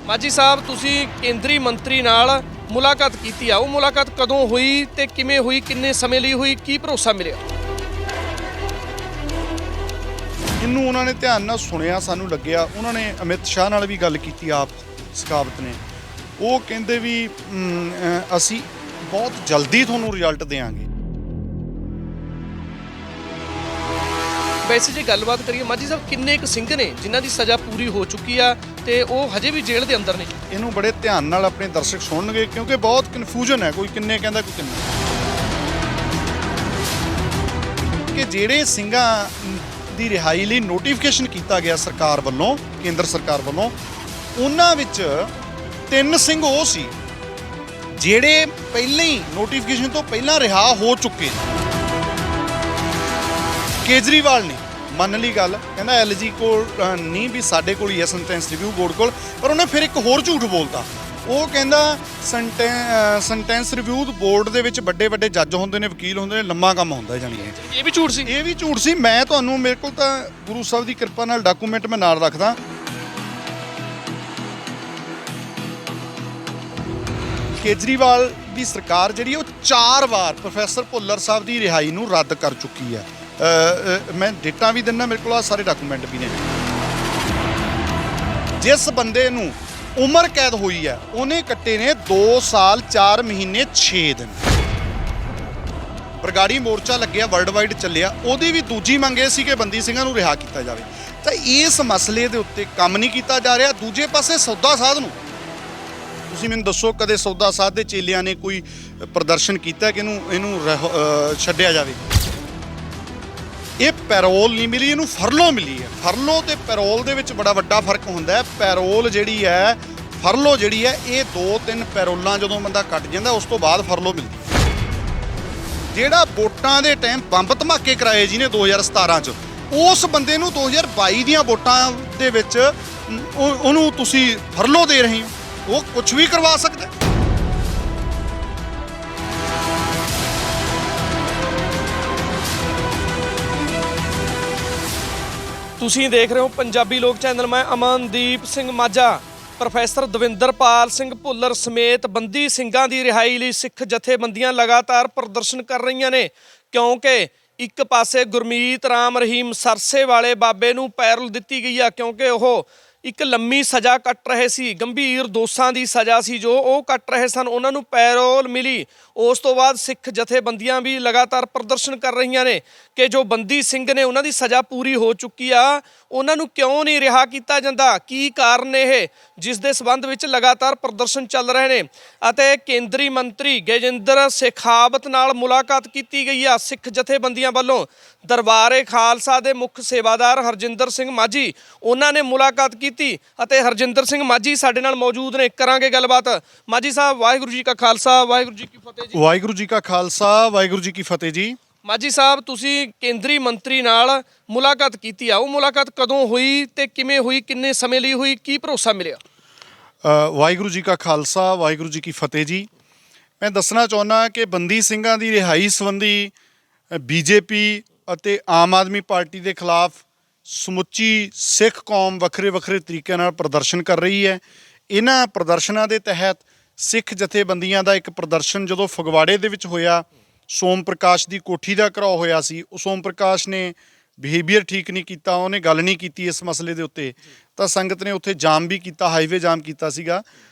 ਮਾਝੀ ਸਾਹਿਬ ਤੁਸੀਂ ਕੇਂਦਰੀ ਮੰਤਰੀ ਨਾਲ ਮੁਲਾਕਾਤ ਕੀਤੀ ਆ, ਉਹ ਮੁਲਾਕਾਤ ਕਦੋਂ ਹੋਈ ਤੇ ਕਿਵੇਂ ਹੋਈ, ਕਿੰਨੇ ਸਮੇਂ ਲਈ ਹੋਈ, ਕੀ ਭਰੋਸਾ ਮਿਲਿਆ? ਇਹਨੂੰ ਉਹਨਾਂ ਨੇ ਧਿਆਨ ਨਾਲ ਸੁਣਿਆ, ਸਾਨੂੰ ਲੱਗਿਆ ਉਹਨਾਂ ਨੇ ਅਮਿਤ ਸ਼ਾਹ ਨਾਲ ਵੀ ਗੱਲ ਕੀਤੀ ਆਪ ਸਖਾਵਤ ਨੇ। ਉਹ ਕਹਿੰਦੇ ਵੀ ਅਸੀਂ ਬਹੁਤ ਜਲਦੀ ਤੁਹਾਨੂੰ ਰਿਜ਼ਲਟ ਦੇਵਾਂਗੇ। ਵੈਸੇ ਜੇ ਗੱਲਬਾਤ ਕਰੀਏ ਮਾਝੀ ਸਾਹਿਬ, ਕਿੰਨੇ ਕੁ ਸਿੰਘ ਨੇ ਜਿਨ੍ਹਾਂ ਦੀ ਸਜ਼ਾ ਪੂਰੀ ਹੋ ਚੁੱਕੀ ਆ ਤੇ ਉਹ ਹਜੇ ਵੀ ਜੇਲ੍ਹ ਦੇ ਅੰਦਰ ਨੇ? ਇਹਨੂੰ ਬੜੇ ਧਿਆਨ ਨਾਲ ਆਪਣੇ ਦਰਸ਼ਕ ਸੁਣਨਗੇ ਕਿਉਂਕਿ ਬਹੁਤ ਕਨਫਿਊਜ਼ਨ ਹੈ, ਕੋਈ ਕਿੰਨੇ ਕਹਿੰਦਾ ਕੋਈ ਕਿੰਨੇ। ਕਿ ਜਿਹੜੇ ਸਿੰਘਾਂ ਦੀ ਰਿਹਾਈ ਲਈ ਨੋਟੀਫਿਕੇਸ਼ਨ ਕੀਤਾ ਗਿਆ ਸਰਕਾਰ ਵੱਲੋਂ, ਕੇਂਦਰ ਸਰਕਾਰ ਵੱਲੋਂ, ਉਹਨਾਂ ਵਿੱਚ 3 ਸਿੰਘ ਉਹ ਸੀ ਜਿਹੜੇ ਪਹਿਲਾਂ ਹੀ ਨੋਟੀਫਿਕੇਸ਼ਨ ਤੋਂ ਪਹਿਲਾਂ ਰਿਹਾ ਹੋ ਚੁੱਕੇ ਨੇ। ਕੇਜਰੀਵਾਲ ਨੇ ਮੰਨ ਲਈ ਗੱਲ, ਕਹਿੰਦਾ ਐਲਜੀ ਕੋਲ ਨਹੀਂ ਵੀ ਸਾਡੇ ਕੋਲ ਹੀ ਹੈ ਸੈਂਟੈਂਸ ਰਿਵਿਊ ਬੋਰਡ ਕੋਲ, ਪਰ ਉਹਨੇ ਫਿਰ ਇੱਕ ਹੋਰ ਝੂਠ ਬੋਲਤਾ। ਉਹ ਕਹਿੰਦਾ ਸੈਂਟੈਂਸ ਰਿਵਿਊ ਬੋਰਡ ਦੇ ਵਿੱਚ ਵੱਡੇ ਵੱਡੇ ਜੱਜ ਹੁੰਦੇ ਨੇ, ਵਕੀਲ ਹੁੰਦੇ ਨੇ, ਲੰਮਾ ਕੰਮ ਹੁੰਦਾ ਜਾਣੀ ਇਹ ਵੀ ਝੂਠ ਸੀ। ਇਹ ਵੀ ਝੂਠ ਸੀ। ਮੈਂ ਤੁਹਾਨੂੰ, ਮੇਰੇ ਕੋਲ ਤਾਂ ਗੁਰੂ ਸਾਹਿਬ ਦੀ ਕਿਰਪਾ ਨਾਲ ਡਾਕੂਮੈਂਟ ਮੈਂ ਨਾਲ ਰੱਖਦਾ। ਕੇਜਰੀਵਾਲ ਦੀ ਸਰਕਾਰ ਜਿਹੜੀ ਉਹ 4 ਵਾਰ ਪ੍ਰੋਫੈਸਰ ਭੁੱਲਰ ਸਾਹਿਬ ਦੀ ਰਿਹਾਈ ਨੂੰ ਰੱਦ ਕਰ ਚੁੱਕੀ ਹੈ। ਮੈਂ ਡੇਟਾ ਵੀ ਦਿੰਦਾ, ਮੇਰੇ ਕੋਲ ਆ ਸਾਰੇ ਡਾਕੂਮੈਂਟ ਵੀ ਨੇ। ਜਿਸ ਬੰਦੇ ਨੂੰ ਉਮਰ ਕੈਦ ਹੋਈ ਹੈ ਉਹਨੇ ਕੱਟੇ ਨੇ 2 ਸਾਲ 4 ਮਹੀਨੇ 6 ਦਿਨ। ਬਰਗਾੜੀ ਮੋਰਚਾ ਲੱਗਿਆ, ਵਰਲਡ ਵਾਈਡ ਚੱਲਿਆ, ਉਹਦੀ ਵੀ ਦੂਜੀ ਮੰਗ ਇਹ ਸੀ ਕਿ ਬੰਦੀ ਸਿੰਘਾਂ ਨੂੰ ਰਿਹਾ ਕੀਤਾ ਜਾਵੇ। ਤਾਂ ਇਸ ਮਸਲੇ ਦੇ ਉੱਤੇ ਕੰਮ ਨਹੀਂ ਕੀਤਾ ਜਾ ਰਿਹਾ। ਦੂਜੇ ਪਾਸੇ ਸੌਦਾ ਸਾਧ ਨੂੰ ਤੁਸੀਂ ਮੈਨੂੰ ਦੱਸੋ, ਕਦੇ ਸੌਦਾ ਸਾਧ ਦੇ ਚੇਲਿਆਂ ਨੇ ਕੋਈ ਪ੍ਰਦਰਸ਼ਨ ਕੀਤਾ ਕਿ ਇਹਨੂੰ ਛੱਡਿਆ ਜਾਵੇ? ਇਹ ਪੈਰੋਲ ਨਹੀਂ ਮਿਲੀ, ਇਹਨੂੰ ਫਰਲੋ ਮਿਲੀ ਹੈ। ਫਰਲੋ ਤੇ ਪੈਰੋਲ ਦੇ ਵਿੱਚ ਬੜਾ ਵੱਡਾ ਫਰਕ ਹੁੰਦਾ ਹੈ। ਪੈਰੋਲ ਜਿਹੜੀ ਹੈ, ਫਰਲੋ ਜਿਹੜੀ ਹੈ, ਇਹ 2-3 ਪੈਰੋਲਾਂ ਜਦੋਂ ਬੰਦਾ ਕੱਟ ਜਾਂਦਾ ਉਸ ਤੋਂ ਬਾਅਦ ਫਰਲੋ ਮਿਲਦੀ ਹੈ। ਜਿਹੜਾ ਵੋਟਾਂ ਦੇ ਟਾਈਮ ਬੰਬ ਧਮਾਕੇ ਕਰਾਏ ਜੀ ਨੇ 2017 'ਚ, ਉਸ ਬੰਦੇ ਨੂੰ 2022 ਦੀਆਂ ਵੋਟਾਂ ਦੇ ਵਿੱਚ ਉਹਨੂੰ ਤੁਸੀਂ ਫਰਲੋ ਦੇ ਰਹੇ ਹੋ। ਉਹ ਕੁਝ ਵੀ ਕਰਵਾ ਸਕਦਾ। ਤੁਸੀਂ ਦੇਖ ਰਹੇ ਹੋ ਪੰਜਾਬੀ ਲੋਕ ਚੈਨਲ। ਮੈਂ ਅਮਨਦੀਪ ਸਿੰਘ ਮਾਝਾ। ਪ੍ਰੋਫੈਸਰ ਦਵਿੰਦਰਪਾਲ ਸਿੰਘ ਭੁੱਲਰ ਸਮੇਤ ਬੰਦੀ ਸਿੰਘਾਂ ਦੀ ਰਿਹਾਈ ਲਈ ਸਿੱਖ ਜਥੇਬੰਦੀਆਂ ਲਗਾਤਾਰ ਪ੍ਰਦਰਸ਼ਨ ਕਰ ਰਹੀਆਂ ਨੇ, ਕਿਉਂਕਿ ਇੱਕ ਪਾਸੇ ਗੁਰਮੀਤ ਰਾਮ ਰਹੀਮ ਸਰਸੇ ਵਾਲੇ ਬਾਬੇ ਨੂੰ ਪੈਰੋਲ ਦਿੱਤੀ ਗਈ ਆ, ਕਿਉਂਕਿ ਉਹ ਇੱਕ ਲੰਮੀ ਸਜ਼ਾ ਕੱਟ ਰਹੇ ਸੀ, ਗੰਭੀਰ ਦੋਸ਼ਾਂ ਦੀ ਸਜ਼ਾ ਸੀ ਜੋ ਉਹ ਕੱਟ ਰਹੇ ਸਨ, ਉਹਨਾਂ ਨੂੰ ਪੈਰੋਲ ਮਿਲੀ। ਉਸ ਤੋਂ ਬਾਅਦ ਸਿੱਖ ਜਥੇਬੰਦੀਆਂ ਵੀ ਲਗਾਤਾਰ ਪ੍ਰਦਰਸ਼ਨ ਕਰ ਰਹੀਆਂ ਨੇ ਕਿ ਜੋ ਬੰਦੀ ਸਿੰਘ ਨੇ ਉਹਨਾਂ ਦੀ ਸਜ਼ਾ ਪੂਰੀ ਹੋ ਚੁੱਕੀ ਆ, ਉਹਨਾਂ ਨੂੰ ਕਿਉਂ ਨਹੀਂ ਰਿਹਾ ਕੀਤਾ ਜਾਂਦਾ, ਕੀ ਕਾਰਨ ਇਹ, ਜਿਸ ਦੇ ਸਬੰਧ ਵਿੱਚ ਲਗਾਤਾਰ ਪ੍ਰਦਰਸ਼ਨ ਚੱਲ ਰਹੇ ਨੇ। ਅਤੇ ਕੇਂਦਰੀ ਮੰਤਰੀ ਗਜਿੰਦਰ ਸ਼ੇਖਾਵਤ ਨਾਲ ਮੁਲਾਕਾਤ ਕੀਤੀ ਗਈ ਆ ਸਿੱਖ ਜਥੇਬੰਦੀਆਂ ਵੱਲੋਂ। ਦਰਬਾਰੇ ਖਾਲਸਾ ਦੇ ਮੁੱਖ ਸੇਵਾਦਾਰ ਹਰਜਿੰਦਰ ਸਿੰਘ ਮਾਝੀ, ਉਹਨਾਂ ਨੇ ਮੁਲਾਕਾਤ ਕੀਤੀ ਅਤੇ ਹਰਜਿੰਦਰ ਸਿੰਘ ਮਾਝੀ ਸਾਡੇ ਨਾਲ ਮੌਜੂਦ ਨੇ, ਕਰਾਂਗੇ ਗੱਲਬਾਤ। ਮਾਝੀ ਸਾਹਿਬ, ਵਾਹਿਗੁਰੂ ਜੀ ਕਾ ਖਾਲਸਾ, ਵਾਹਿਗੁਰੂ ਜੀ ਕੀ ਫਤਿਹ ਜੀ। ਵਾਹਿਗੁਰੂ ਜੀ ਕਾ ਖਾਲਸਾ, ਵਾਹਿਗੁਰੂ ਜੀ ਕੀ ਫਤਿਹ ਜੀ। ਮਾਝੀ ਸਾਹਿਬ, ਤੁਸੀਂ ਕੇਂਦਰੀ ਮੰਤਰੀ ਨਾਲ ਮੁਲਾਕਾਤ ਕੀਤੀ ਆ, ਉਹ ਮੁਲਾਕਾਤ ਕਦੋਂ ਹੋਈ ਤੇ ਕਿਵੇਂ ਹੋਈ, ਕਿੰਨੇ ਸਮੇਂ ਲਈ ਹੋਈ, ਕੀ ਭਰੋਸਾ ਮਿਲਿਆ? ਵਾਹਿਗੁਰੂ ਜੀ ਕਾ ਖਾਲਸਾ, ਵਾਹਿਗੁਰੂ ਜੀ ਕੀ ਫਤਿਹ ਜੀ। ਮੈਂ ਦੱਸਣਾ ਚਾਹੁੰਦਾ ਕਿ ਬੰਦੀ ਸਿੰਘਾਂ ਦੀ ਰਿਹਾਈ ਸੰਬੰਧੀ ਬੀਜੇਪੀ ਅਤੇ ਆਮ ਆਦਮੀ ਪਾਰਟੀ ਦੇ ਖਿਲਾਫ ਸਮੁੱਚੀ ਸਿੱਖ ਕੌਮ ਵੱਖਰੇ ਵੱਖਰੇ ਤਰੀਕਿਆਂ ਨਾਲ ਪ੍ਰਦਰਸ਼ਨ ਕਰ ਰਹੀ ਹੈ। ਇਹਨਾਂ ਪ੍ਰਦਰਸ਼ਨਾਂ ਦੇ ਤਹਿਤ ਸਿੱਖ ਜਥੇਬੰਦੀਆਂ ਦਾ ਇੱਕ ਪ੍ਰਦਰਸ਼ਨ ਜਦੋਂ ਫਗਵਾੜੇ ਦੇ ਵਿੱਚ ਹੋਇਆ, ਸੋਮ ਪ੍ਰਕਾਸ਼ ਦੀ ਕੋਠੀ ਦਾ ਘਿਰਾਓ ਹੋਇਆ ਸੀ। ਉਹ ਸੋਮ ਪ੍ਰਕਾਸ਼ ਨੇ ਬਿਹੇਵੀਅਰ ਠੀਕ ਨਹੀਂ ਕੀਤਾ, ਉਹਨੇ ਗੱਲ ਨਹੀਂ ਕੀਤੀ ਇਸ ਮਸਲੇ ਦੇ ਉੱਤੇ, ਤਾਂ ਸੰਗਤ ਨੇ ਉੱਥੇ ਜਾਮ ਵੀ ਕੀਤਾ, ਹਾਈਵੇ ਜਾਮ ਕੀਤਾ ਸੀਗਾ।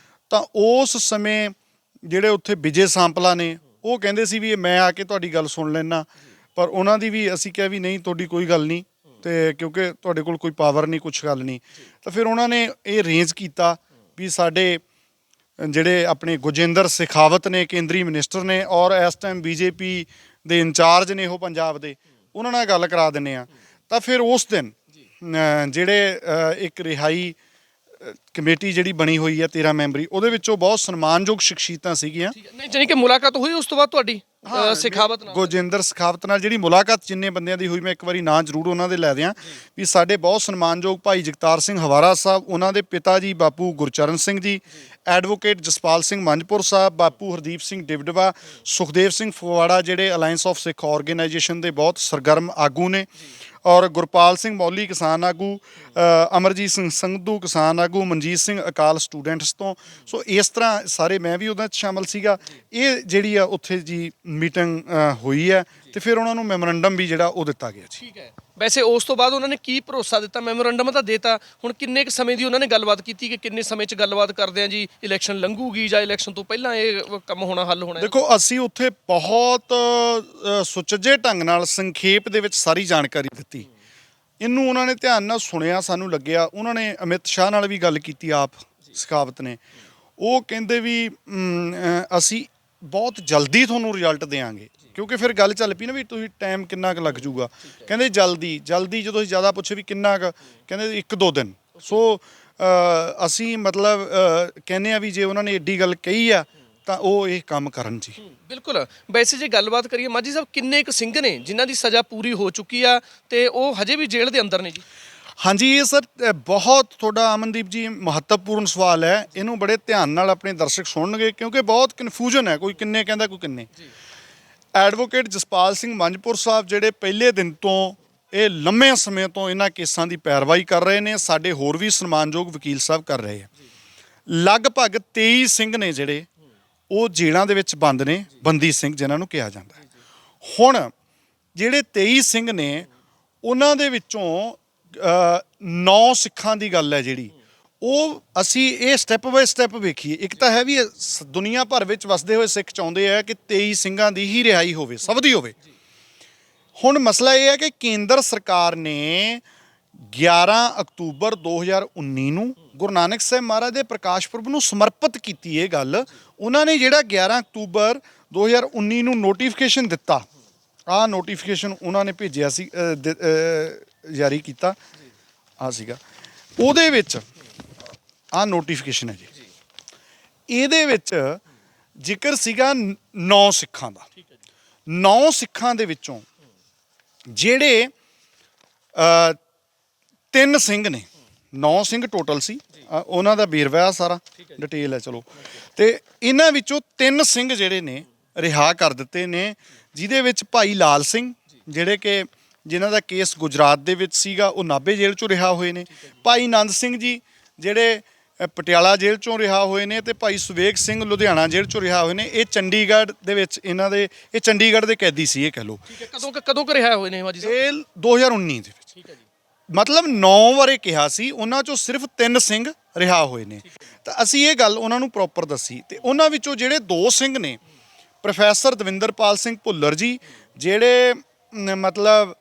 ਤਾਂ ਉਸ ਸਮੇਂ ਜਿਹੜੇ ਉੱਥੇ ਵਿਜੇ ਸਾਂਪਲਾ ਨੇ, ਉਹ ਕਹਿੰਦੇ ਸੀ ਵੀ ਮੈਂ ਆ ਕੇ ਤੁਹਾਡੀ ਗੱਲ ਸੁਣ ਲੈਣਾ, ਪਰ ਉਹਨਾਂ ਦੀ ਵੀ ਅਸੀਂ ਕਿਹਾ ਵੀ ਨਹੀਂ, ਤੁਹਾਡੀ ਕੋਈ ਗੱਲ ਨਹੀਂ, ਤੇ ਕਿਉਂਕਿ ਤੁਹਾਡੇ ਕੋਲ ਕੋਈ ਪਾਵਰ ਨਹੀਂ, ਕੁਛ ਗੱਲ ਨਹੀਂ। ਤਾਂ ਫਿਰ ਉਹਨਾਂ ਨੇ ਇਹ ਅਰੇਂਜ ਕੀਤਾ ਵੀ ਸਾਡੇ ਜਿਹੜੇ ਆਪਣੇ ਗਜਿੰਦਰ ਸ਼ੇਖਾਵਤ ਨੇ, ਕੇਂਦਰੀ ਮਿਨਿਸਟਰ ਨੇ, ਔਰ ਇਸ ਟਾਈਮ ਬੀਜੇਪੀ ਦੇ ਇੰਚਾਰਜ ਨੇ ਉਹ ਪੰਜਾਬ ਦੇ, ਉਹਨਾਂ ਨਾਲ ਗੱਲ ਕਰਾ ਦਿੰਦੇ ਆ। ਤਾਂ ਫਿਰ ਉਸ ਦਿਨ ਜਿਹੜੇ ਇੱਕ ਰਿਹਾਈ ਕਮੇਟੀ ਜਿਹੜੀ ਬਣੀ ਹੋਈ ਹੈ 13 ਮੈਂਬਰੀ, ਉਹਦੇ ਵਿੱਚੋਂ ਬਹੁਤ ਸਨਮਾਨਯੋਗ ਸ਼ਖਸੀਅਤਾਂ ਸੀਗੀਆਂ। ਨਹੀਂ, ਜਾਨੀ ਕਿ ਮੁਲਾਕਾਤ ਹੋਈ ਉਸ ਤੋਂ ਬਾਅਦ ਤੁਹਾਡੀ ਸ਼ੇਖਾਵਤ ਨਾਲ? ਗਜਿੰਦਰ ਸ਼ੇਖਾਵਤ ਨਾਲ ਜਿਹੜੀ ਮੁਲਾਕਾਤ ਜਿੰਨੇ ਬੰਦਿਆਂ ਦੀ ਹੋਈ, ਮੈਂ ਇੱਕ ਵਾਰੀ ਨਾਂ ਜ਼ਰੂਰ ਉਹਨਾਂ ਦੇ ਲੈ ਦਿਆਂ ਵੀ ਸਾਡੇ ਬਹੁਤ ਸਨਮਾਨਯੋਗ ਭਾਈ ਜਗਤਾਰ ਸਿੰਘ ਹਵਾਰਾ ਸਾਹਿਬ, ਉਹਨਾਂ ਦੇ ਪਿਤਾ ਜੀ ਬਾਪੂ ਗੁਰਚਰਨ ਸਿੰਘ ਜੀ, ਐਡਵੋਕੇਟ ਜਸਪਾਲ ਸਿੰਘ ਮੰਝਪੁਰ ਸਾਹਿਬ, ਬਾਪੂ ਹਰਦੀਪ ਸਿੰਘ ਡਿਬਡਵਾ, ਸੁਖਦੇਵ ਸਿੰਘ ਫਗਵਾੜਾ ਜਿਹੜੇ ਅਲਾਇੰਸ ਆਫ ਸਿੱਖ ਆਰਗੇਨਾਈਜੇਸ਼ਨ ਦੇ ਬਹੁਤ ਸਰਗਰਮ ਆਗੂ ਨੇ, ਔਰ ਗੁਰਪਾਲ ਸਿੰਘ ਮੌਲੀ ਕਿਸਾਨ ਆਗੂ, ਅਮਰਜੀਤ ਸਿੰਘ ਸੰਧੂ ਕਿਸਾਨ ਆਗੂ, ਮਨਜੀਤ ਸਿੰਘ ਅਕਾਲ ਸਟੂਡੈਂਟਸ ਤੋਂ। ਸੋ ਇਸ ਤਰ੍ਹਾਂ ਸਾਰੇ, ਮੈਂ ਵੀ ਉਹਦੇ 'ਚ ਸ਼ਾਮਲ ਸੀਗਾ। ਇਹ ਜਿਹੜੀ ਆ ਉੱਥੇ ਜੀ ਮੀਟਿੰਗ ਹੋਈ ਹੈ ਤੇ ਫਿਰ ਉਹਨਾਂ ਨੂੰ ਮੈਮੋਰੰਡਮ ਵੀ ਜਿਹੜਾ ਉਹ ਦਿੱਤਾ ਗਿਆ ਜੀ। ਠੀਕ ਹੈ। ਵੈਸੇ ਉਸ ਤੋਂ ਬਾਅਦ ਉਹਨਾਂ ਨੇ ਕੀ ਭਰੋਸਾ ਦਿੱਤਾ? ਮੈਮੋਰੰਡਮ ਤਾਂ ਦੇਤਾ, ਹੁਣ ਕਿੰਨੇ ਕੁ ਸਮੇਂ ਦੀ ਉਹਨਾਂ ਨੇ ਗੱਲਬਾਤ ਕੀਤੀ ਕਿ ਕਿੰਨੇ ਸਮੇਂ 'ਚ ਗੱਲਬਾਤ ਕਰਦੇ ਆ ਜੀ, ਇਲੈਕਸ਼ਨ ਲੰਘੂਗੀ ਜਾਂ ਇਲੈਕਸ਼ਨ ਤੋਂ ਪਹਿਲਾਂ ਇਹ ਕੰਮ ਹੋਣਾ, ਹੱਲ ਹੋਣਾ? ਦੇਖੋ, ਅਸੀਂ ਉੱਥੇ ਬਹੁਤ ਸੁਚੱਜੇ ਢੰਗ ਨਾਲ ਸੰਖੇਪ ਦੇ ਵਿੱਚ ਸਾਰੀ ਜਾਣਕਾਰੀ ਦਿੱਤੀ। ਇਹਨੂੰ ਉਹਨਾਂ ਨੇ ਧਿਆਨ ਨਾਲ ਸੁਣਿਆ, ਸਾਨੂੰ ਲੱਗਿਆ। ਉਹਨਾਂ ਨੇ ਅਮਿਤ ਸ਼ਾਹ ਨਾਲ ਵੀ ਗੱਲ ਕੀਤੀ, ਆਪ ਸਖਾਵਤ ਨੇ। ਉਹ ਕਹਿੰਦੇ ਵੀ ਅਸੀਂ ਬਹੁਤ ਜਲਦੀ ਤੁਹਾਨੂੰ ਰਿਜ਼ਲਟ ਦੇਵਾਂਗੇ, ਕਿਉਂਕਿ ਫਿਰ ਗੱਲ ਚੱਲ ਪਈ ਨਾ ਵੀ ਤੁਸੀਂ ਟਾਈਮ ਕਿੰਨਾ ਕੁ ਲੱਗ ਜੂਗਾ। ਕਹਿੰਦੇ ਜਲਦੀ ਜਦੋਂ ਅਸੀਂ ਜ਼ਿਆਦਾ ਪੁੱਛੇ ਵੀ ਕਿੰਨਾ ਕੁ, ਕਹਿੰਦੇ 1-2 ਦਿਨ। ਸੋ ਅਸੀਂ ਮਤਲਬ ਕਹਿੰਦੇ ਆ ਵੀ ਜੇ ਉਹਨਾਂ ਨੇ ਏਡੀ ਗੱਲ ਕਹੀ ਆ ਤਾਂ ਉਹ ਇਹ ਕੰਮ ਕਰਨ ਜੀ। ਬਿਲਕੁਲ। ਵੈਸੇ ਜੇ ਗੱਲਬਾਤ ਕਰੀਏ ਮਾਝੀ ਸਾਹਿਬ, ਕਿੰਨੇ ਕੁ ਸਿੰਘ ਨੇ ਜਿਨ੍ਹਾਂ ਦੀ ਸਜ਼ਾ ਪੂਰੀ ਹੋ ਚੁੱਕੀ ਆ ਤੇ ਉਹ ਹਜੇ ਵੀ ਜੇਲ੍ਹ ਦੇ ਅੰਦਰ ਨੇ ਜੀ? ਹਾਂਜੀ, ਇਹ ਸਰ ਬਹੁਤ ਤੁਹਾਡਾ ਅਮਨਦੀਪ ਜੀ ਮਹੱਤਵਪੂਰਨ ਸਵਾਲ ਹੈ। ਇਹਨੂੰ ਬੜੇ ਧਿਆਨ ਨਾਲ ਆਪਣੇ ਦਰਸ਼ਕ ਸੁਣਨਗੇ, ਕਿਉਂਕਿ ਬਹੁਤ ਕਨਫਿਊਜ਼ਨ ਹੈ, ਕੋਈ ਕਿੰਨੇ ਕਹਿੰਦਾ, ਕੋਈ ਕਿੰਨੇ। ਐਡਵੋਕੇਟ ਜਸਪਾਲ ਸਿੰਘ ਮੰਝਪੁਰ ਸਾਹਿਬ ਜਿਹੜੇ ਪਹਿਲੇ ਦਿਨ ਤੋਂ ਇਹ ਲੰਮੇ ਸਮੇਂ ਤੋਂ ਇਹਨਾਂ ਕੇਸਾਂ ਦੀ ਪੈਰਵਾਈ ਕਰ ਰਹੇ ਨੇ, ਸਾਡੇ ਹੋਰ ਵੀ ਸਨਮਾਨਯੋਗ ਵਕੀਲ ਸਾਹਿਬ ਕਰ ਰਹੇ ਆ। ਲਗਭਗ 23 ਸਿੰਘ ਨੇ ਜਿਹੜੇ ਉਹ ਜੇਲ੍ਹਾਂ ਦੇ ਵਿੱਚ ਬੰਦ ਨੇ, ਬੰਦੀ ਸਿੰਘ ਜਿਨ੍ਹਾਂ ਨੂੰ ਕਿਹਾ ਜਾਂਦਾ ਹੈ। ਹੁਣ ਜਿਹੜੇ 23 ਸਿੰਘ ਨੇ ਉਹਨਾਂ ਦੇ ਵਿੱਚੋਂ 9 ਸਿੱਖਾਂ ਦੀ ਗੱਲ ਹੈ ਜਿਹੜੀ, ਉਹ ਅਸੀਂ ਇਹ ਸਟੈਪ ਬਾਏ ਸਟੈਪ ਵੇਖੀਏ। ਇੱਕ ਤਾਂ ਹੈ ਵੀ ਦੁਨੀਆ ਭਰ ਵਿੱਚ ਵਸਦੇ ਹੋਏ ਸਿੱਖ ਚਾਹੁੰਦੇ ਆ ਕਿ 23 ਸਿੰਘਾਂ ਦੀ ਹੀ ਰਿਹਾਈ ਹੋਵੇ, ਸਭ ਦੀ ਹੋਵੇ। ਹੁਣ ਮਸਲਾ ਇਹ ਹੈ ਕਿ ਕੇਂਦਰ ਸਰਕਾਰ ਨੇ 11 ਅਕਤੂਬਰ 2019 ਨੂੰ ਗੁਰੂ ਨਾਨਕ ਸਾਹਿਬ ਮਹਾਰਾਜ ਦੇ ਪ੍ਰਕਾਸ਼ ਪੁਰਬ ਨੂੰ ਸਮਰਪਿਤ ਕੀਤੀ ਇਹ ਗੱਲ। ਉਹਨਾਂ ਨੇ ਜਿਹੜਾ 11 ਅਕਤੂਬਰ 2019 ਨੂੰ ਨੋਟੀਫਿਕੇਸ਼ਨ ਦਿੱਤਾ, ਆਹ ਨੋਟੀਫਿਕੇਸ਼ਨ ਉਹਨਾਂ ਨੇ ਭੇਜਿਆ ਸੀ, ਜਾਰੀ ਕੀਤਾ, ਆਹ ਸੀਗਾ ਉਹਦੇ ਵਿੱਚ, ਆਹ ਨੋਟੀਫਿਕੇਸ਼ਨ ਹੈ ਜੀ। ਇਹਦੇ ਵਿੱਚ ਜ਼ਿਕਰ ਸੀਗਾ 9 ਸਿੱਖਾਂ ਦਾ। 9 ਸਿੱਖਾਂ ਦੇ ਵਿੱਚੋਂ ਜਿਹੜੇ 3 ਸਿੰਘ ਨੇ, 9 ਸਿੰਘ ਟੋਟਲ ਸੀ, ਉਹਨਾਂ ਦਾ ਵੇਰਵਾ ਸਾਰਾ ਡਿਟੇਲ ਹੈ। ਚਲੋ, ਤੇ ਇਹਨਾਂ ਵਿੱਚੋਂ 3 ਸਿੰਘ ਜਿਹੜੇ ਨੇ ਰਿਹਾ ਕਰ ਦਿੱਤੇ ਨੇ, ਜਿਹਦੇ ਵਿੱਚ ਭਾਈ ਲਾਲ ਸਿੰਘ ਜਿਹੜੇ ਕਿ ਜਿਨ੍ਹਾਂ ਦਾ ਕੇਸ ਗੁਜਰਾਤ ਦੇ ਵਿੱਚ ਸੀਗਾ, ਉਹ ਨਾਭੇ ਜੇਲ੍ਹ 'ਚੋਂ ਰਿਹਾ ਹੋਏ ਨੇ। ਭਾਈ ਨੰਦ ਸਿੰਘ ਜੀ ਜਿਹੜੇ ਪਟਿਆਲਾ ਜੇਲ੍ਹ 'ਚੋਂ ਰਿਹਾ ਹੋਏ ਨੇ, ਤੇ ਭਾਈ ਸੁਵੇਗ ਸਿੰਘ ਲੁਧਿਆਣਾ ਜੇਲ੍ਹ 'ਚੋਂ ਰਿਹਾ ਹੋਏ ਨੇ। ਇਹ ਚੰਡੀਗੜ੍ਹ ਦੇ ਵਿੱਚ ਇਹਨਾਂ ਦੇ, ਇਹ ਚੰਡੀਗੜ੍ਹ ਦੇ ਕੈਦੀ ਸੀ, ਇਹ ਕਹਿ ਲਓ। ਕਦੋਂ ਕੁ ਰਿਹਾ ਹੋਏ ਨੇ ਮਾਝੀ ਸਾਹਿਬ? ਇਹ 2019 ਦੇ ਵਿੱਚ। ਠੀਕ ਹੈ ਜੀ। ਮਤਲਬ 9 ਬਾਰੇ ਕਿਹਾ ਸੀ, ਉਹਨਾਂ 'ਚੋਂ ਸਿਰਫ 3 ਸਿੰਘ ਰਿਹਾ ਹੋਏ ਨੇ। ਤਾਂ ਅਸੀਂ ਇਹ ਗੱਲ ਉਹਨਾਂ ਨੂੰ ਪ੍ਰੋਪਰ ਦੱਸੀ। ਤੇ ਉਹਨਾਂ ਵਿੱਚੋਂ ਜਿਹੜੇ 2 ਸਿੰਘ ਨੇ, ਪ੍ਰੋਫੈਸਰ ਦਵਿੰਦਰਪਾਲ ਸਿੰਘ ਭੁੱਲਰ ਜੀ ਜਿਹੜੇ ਮਤਲਬ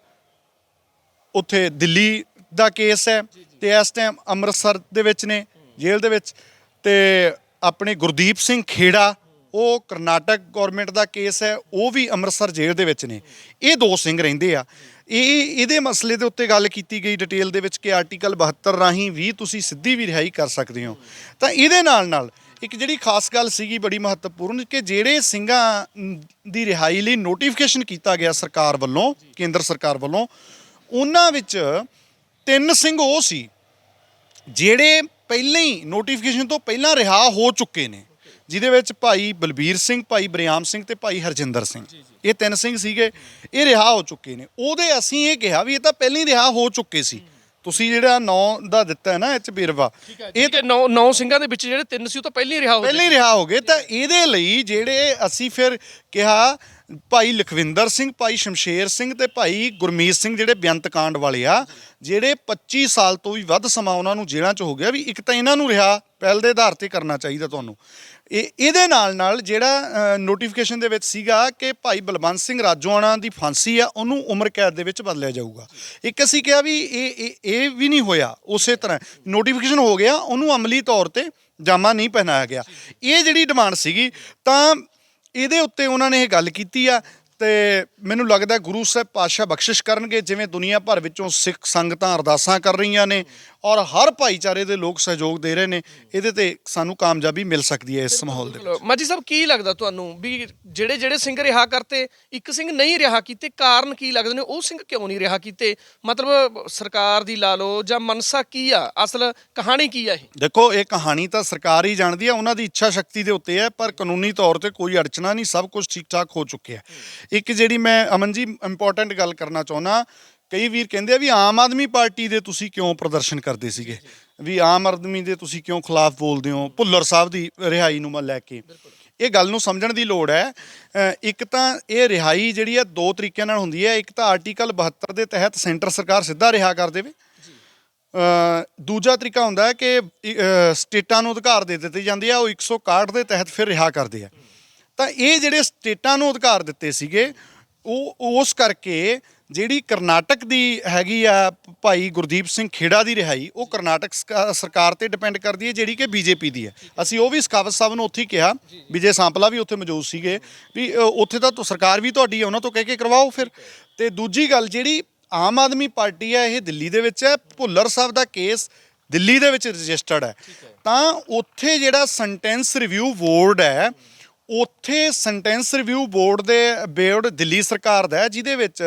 ਉੱਥੇ ਦਿੱਲੀ ਦਾ ਕੇਸ ਹੈ ਤੇ ਇਸ ਟਾਈਮ ਅੰਮ੍ਰਿਤਸਰ ਦੇ ਵਿੱਚ ਨੇ, ਜੇਲ੍ਹ ਦੇ ਵਿੱਚ। ਤੇ ਆਪਣੇ ਗੁਰਦੀਪ ਸਿੰਘ ਖੇੜਾ, ਉਹ ਕਰਨਾਟਕ ਗੌਰਮੈਂਟ ਦਾ ਕੇਸ ਹੈ, ਉਹ ਵੀ ਅੰਮ੍ਰਿਤਸਰ ਜੇਲ੍ਹ ਦੇ ਵਿੱਚ ਨੇ। ਇਹ 2 ਸਿੰਘ ਰਹਿੰਦੇ ਆ। ਇਹਦੇ ਮਸਲੇ ਦੇ ਉੱਤੇ ਗੱਲ ਕੀਤੀ ਗਈ ਡਿਟੇਲ ਦੇ ਵਿੱਚ ਕਿ ਆਰਟੀਕਲ 72 ਰਾਹੀਂ ਵੀ ਤੁਸੀਂ ਸਿੱਧੀ ਵੀ ਰਿਹਾਈ ਕਰ ਸਕਦੇ ਹੋ। ਤਾਂ ਇਹਦੇ ਨਾਲ ਇੱਕ ਜਿਹੜੀ ਖਾਸ ਗੱਲ ਸੀਗੀ ਬੜੀ ਮਹੱਤਵਪੂਰਨ, ਕਿ ਜਿਹੜੇ ਸਿੰਘਾਂ ਦੀ ਰਿਹਾਈ ਲਈ ਨੋਟੀਫਿਕੇਸ਼ਨ ਕੀਤਾ ਗਿਆ ਸਰਕਾਰ ਵੱਲੋਂ, ਕੇਂਦਰ ਸਰਕਾਰ ਵੱਲੋਂ, ਉਹਨਾਂ ਵਿੱਚ 3 ਸਿੰਘ ਉਹ ਸੀ ਜਿਹੜੇ ਪਹਿਲਾਂ ਹੀ ਨੋਟੀਫਿਕੇਸ਼ਨ ਤੋਂ ਪਹਿਲਾਂ ਰਿਹਾ ਹੋ ਚੁੱਕੇ ਨੇ, ਜਿਹਦੇ ਵਿੱਚ ਭਾਈ ਬਲਬੀਰ ਸਿੰਘ, ਭਾਈ ਬਰਿਆਮ ਸਿੰਘ ਤੇ ਭਾਈ ਹਰਜਿੰਦਰ ਸਿੰਘ, ਇਹ 3 ਸਿੰਘ ਸੀਗੇ, ਇਹ ਰਿਹਾ ਹੋ ਚੁੱਕੇ ਨੇ। ਉਹਦੇ ਅਸੀਂ ਇਹ ਕਿਹਾ ਵੀ ਇਹ ਤਾਂ ਪਹਿਲਾਂ ਹੀ ਰਿਹਾ ਹੋ ਚੁੱਕੇ ਸੀ, ਤੁਸੀਂ ਜਿਹੜਾ 9 ਦਾ ਦਿੱਤਾ ਹੈ ਨਾ ਇਹ 'ਚ ਵੇਰਵਾ, ਇਹ ਤੇ 9 ਸਿੰਘਾਂ ਦੇ ਵਿੱਚ ਜਿਹੜੇ 3 ਸੀ ਉਹ ਤਾਂ ਪਹਿਲਾਂ ਹੀ ਰਿਹਾ ਹੋ ਗਏ। ਤਾਂ ਇਹਦੇ ਲਈ ਜਿਹੜੇ ਅਸੀਂ ਫਿਰ ਕਿਹਾ, ਭਾਈ ਲਖਵਿੰਦਰ ਸਿੰਘ, ਭਾਈ ਸ਼ਮਸ਼ੇਰ ਸਿੰਘ ਤੇ ਭਾਈ ਗੁਰਮੀਤ ਸਿੰਘ ਜਿਹੜੇ ਬੇਅੰਤ ਕਾਂਡ ਵਾਲੇ ਆ, ਜਿਹੜੇ 25 ਸਾਲ ਤੋਂ ਵੀ ਵੱਧ ਸਮਾਂ ਉਹਨਾਂ ਨੂੰ ਜੇਲ੍ਹਾਂ 'ਚ ਹੋ ਗਿਆ, ਵੀ ਇੱਕ ਤਾਂ ਇਹਨਾਂ ਨੂੰ ਰਿਹਾ ਪਹਿਲ ਦੇ ਆਧਾਰ ਤੇ ਕਰਨਾ ਚਾਹੀਦਾ ਤੁਹਾਨੂੰ। ਇਹਦੇ ਨਾਲ ਜਿਹੜਾ ਨੋਟੀਫਿਕੇਸ਼ਨ ਦੇ ਵਿੱਚ ਸੀਗਾ ਕਿ ਭਾਈ ਬਲਵੰਤ ਸਿੰਘ ਰਾਜੋਆਣਾ ਦੀ ਫਾਂਸੀ ਆ, ਉਹਨੂੰ ਉਮਰ ਕੈਦ ਦੇ ਵਿੱਚ ਬਦਲਿਆ ਜਾਊਗਾ। ਇੱਕ ਅਸੀਂ ਕਿਹਾ ਵੀ ਇਹ ਵੀ ਨਹੀਂ ਹੋਇਆ, ਉਸੇ ਤਰ੍ਹਾਂ ਨੋਟੀਫਿਕੇਸ਼ਨ ਹੋ ਗਿਆ, ਉਹਨੂੰ ਅਮਲੀ ਤੌਰ ਤੇ ਜਾਮਾ ਨਹੀਂ ਪਹਿਨਾਇਆ ਗਿਆ। ਇਹ ਜਿਹੜੀ ਡਿਮਾਂਡ ਸੀਗੀ, ਤਾਂ ਇਹਦੇ ਉੱਤੇ ਉਹਨਾਂ ਨੇ ਇਹ ਗੱਲ ਕੀਤੀ ਆ। ਤੇ ਮੈਨੂੰ ਲੱਗਦਾ ਗੁਰੂ ਸਾਹਿਬ ਪਾਤਸ਼ਾਹ ਬਖਸ਼ਿਸ਼ ਕਰਨਗੇ, ਜਿਵੇਂ ਦੁਨੀਆ ਭਰ ਵਿੱਚੋਂ ਸਿੱਖ ਸੰਗਤਾਂ ਅਰਦਾਸਾਂ ਕਰ ਰਹੀਆਂ ਨੇ, ਔਰ ਹਰ ਭਾਈਚਾਰੇ ਦੇ ਲੋਕ ਸਹਿਯੋਗ ਦੇ ਰਹੇ ਨੇ। ਇਹਦੇ ਤੇ ਸਾਨੂੰ ਕਾਮਯਾਬੀ ਮਿਲ ਸਕਦੀ ਹੈ ਇਸ ਮਾਹੌਲ ਦੇ ਵਿੱਚ। ਮਾਝੀ ਸਾਹਿਬ ਕੀ ਲੱਗਦਾ ਤੁਹਾਨੂੰ ਵੀ ਜਿਹੜੇ ਜਿਹੜੇ ਸਿੰਘ ਰਿਹਾ ਕਰਤੇ, ਇੱਕ ਸਿੰਘ ਨਹੀਂ ਰਿਹਾ ਕੀਤੇ, ਕਾਰਨ ਕੀ ਲੱਗਦੇ ਨੇ? ਉਹ ਸਿੰਘ ਕਿਉਂ ਨਹੀਂ ਰਿਹਾ ਕੀਤੇ? ਮਤਲਬ ਸਰਕਾਰ ਦੀ ਲਾ ਲਓ ਜਾਂ ਮਨਸਾ ਕੀ ਆ, ਅਸਲ ਕਹਾਣੀ ਕੀ ਆ ਇਹ? ਦੇਖੋ, ਇਹ ਕਹਾਣੀ ਤਾਂ ਸਰਕਾਰ ਹੀ ਜਾਣਦੀ ਹੈ, ਉਹਨਾਂ ਦੀ ਇੱਛਾ ਸ਼ਕਤੀ ਦੇ ਉੱਤੇ ਹੈ, ਪਰ ਕਾਨੂੰਨੀ ਤੌਰ ਤੇ ਕੋਈ ਅੜਚਣਾ ਨਹੀਂ, ਸਭ ਕੁਝ ਠੀਕ ਠਾਕ ਹੋ ਚੁੱਕਿਆ। ਇੱਕ ਜਿਹੜੀ ਮੈਂ ਅਮਨ ਜੀ ਇੰਪੋਰਟੈਂਟ ਗੱਲ ਕਰਨਾ ਚਾਹੁੰਦਾ, ਕਈ ਵੀਰ ਕਹਿੰਦੇ ਆ ਵੀ ਆਮ ਆਦਮੀ ਪਾਰਟੀ ਦੇ ਤੁਸੀਂ ਕਿਉਂ ਪ੍ਰਦਰਸ਼ਨ ਕਰਦੇ ਸੀਗੇ, ਵੀ ਆਮ ਆਦਮੀ ਦੇ ਤੁਸੀਂ ਕਿਉਂ ਖਿਲਾਫ ਬੋਲਦੇ ਹੋ ਭੁੱਲਰ ਸਾਹਿਬ ਦੀ ਰਿਹਾਈ ਨੂੰ ਲੈ ਕੇ। ਇਹ ਗੱਲ ਨੂੰ ਸਮਝਣ ਦੀ ਲੋੜ ਹੈ। ਇੱਕ ਤਾਂ ਇਹ ਰਿਹਾਈ ਜਿਹੜੀ ਆ ਦੋ ਤਰੀਕਿਆਂ ਨਾਲ ਹੁੰਦੀ ਹੈ। ਇੱਕ ਤਾਂ ਆਰਟੀਕਲ 72 ਦੇ ਤਹਿਤ ਸੈਂਟਰ ਸਰਕਾਰ ਸਿੱਧਾ ਰਿਹਾ ਕਰ ਦੇਵੇ। ਦੂਜਾ ਤਰੀਕਾ ਹੁੰਦਾ ਹੈ ਕਿ ਸਟੇਟਾਂ ਨੂੰ ਅਧਿਕਾਰ ਦੇ ਦਿੱਤੇ ਜਾਂਦੇ ਆ, ਉਹ 161 ਦੇ ਤਹਿਤ ਫਿਰ ਰਿਹਾ ਕਰਦੇ ਆ। ਤਾਂ ਇਹ ਜਿਹੜੇ ਸਟੇਟਾਂ ਨੂੰ ਅਧਿਕਾਰ ਦਿੱਤੇ ਸੀਗੇ, ਉਹ ਉਸ ਕਰਕੇ ਜਿਹੜੀ ਕਰਨਾਟਕ ਦੀ ਹੈਗੀ ਆ ਭਾਈ ਗੁਰਦੀਪ ਸਿੰਘ ਖੇੜਾ ਦੀ ਰਿਹਾਈ, ਉਹ ਕਰਨਾਟਕ ਸਰਕਾਰ ਤੇ ਡਿਪੈਂਡ ਕਰਦੀ ਹੈ, ਜਿਹੜੀ ਕਿ ਬੀਜੇਪੀ ਦੀ ਹੈ। ਅਸੀਂ ਉਹ ਵੀ ਸਖਾਵਤ ਸਾਹਿਬ ਨੂੰ ਉੱਥੇ ਹੀ ਕਿਹਾ, ਵਿਜੇ ਸਾਂਪਲਾ ਵੀ ਉੱਥੇ ਮੌਜੂਦ ਸੀਗੇ, ਵੀ ਉੱਥੇ ਤਾਂ ਸਰਕਾਰ ਵੀ ਤੁਹਾਡੀ ਹੈ, ਉਹਨਾਂ ਤੋਂ ਕਹਿ ਕੇ ਕਰਵਾਓ ਫਿਰ। ਤੇ ਦੂਜੀ ਗੱਲ, ਜਿਹੜੀ ਆਮ ਆਦਮੀ ਪਾਰਟੀ ਹੈ, ਇਹ ਦਿੱਲੀ ਦੇ ਵਿੱਚ ਹੈ, ਭੁੱਲਰ ਸਾਹਿਬ ਦਾ ਕੇਸ ਦਿੱਲੀ ਦੇ ਵਿੱਚ ਰਜਿਸਟਰਡ ਹੈ, ਤਾਂ ਉੱਥੇ ਜਿਹੜਾ ਸੈਂਟੈਂਸ ਰਿਵਿਊ ਬੋਰਡ ਹੈ, ਉੱਥੇ ਸੈਂਟੈਂਸ ਰਿਵਿਊ ਬੋਰਡ ਦਿੱਲੀ ਸਰਕਾਰ ਦਾ ਹੈ, ਜਿਹਦੇ ਵਿੱਚ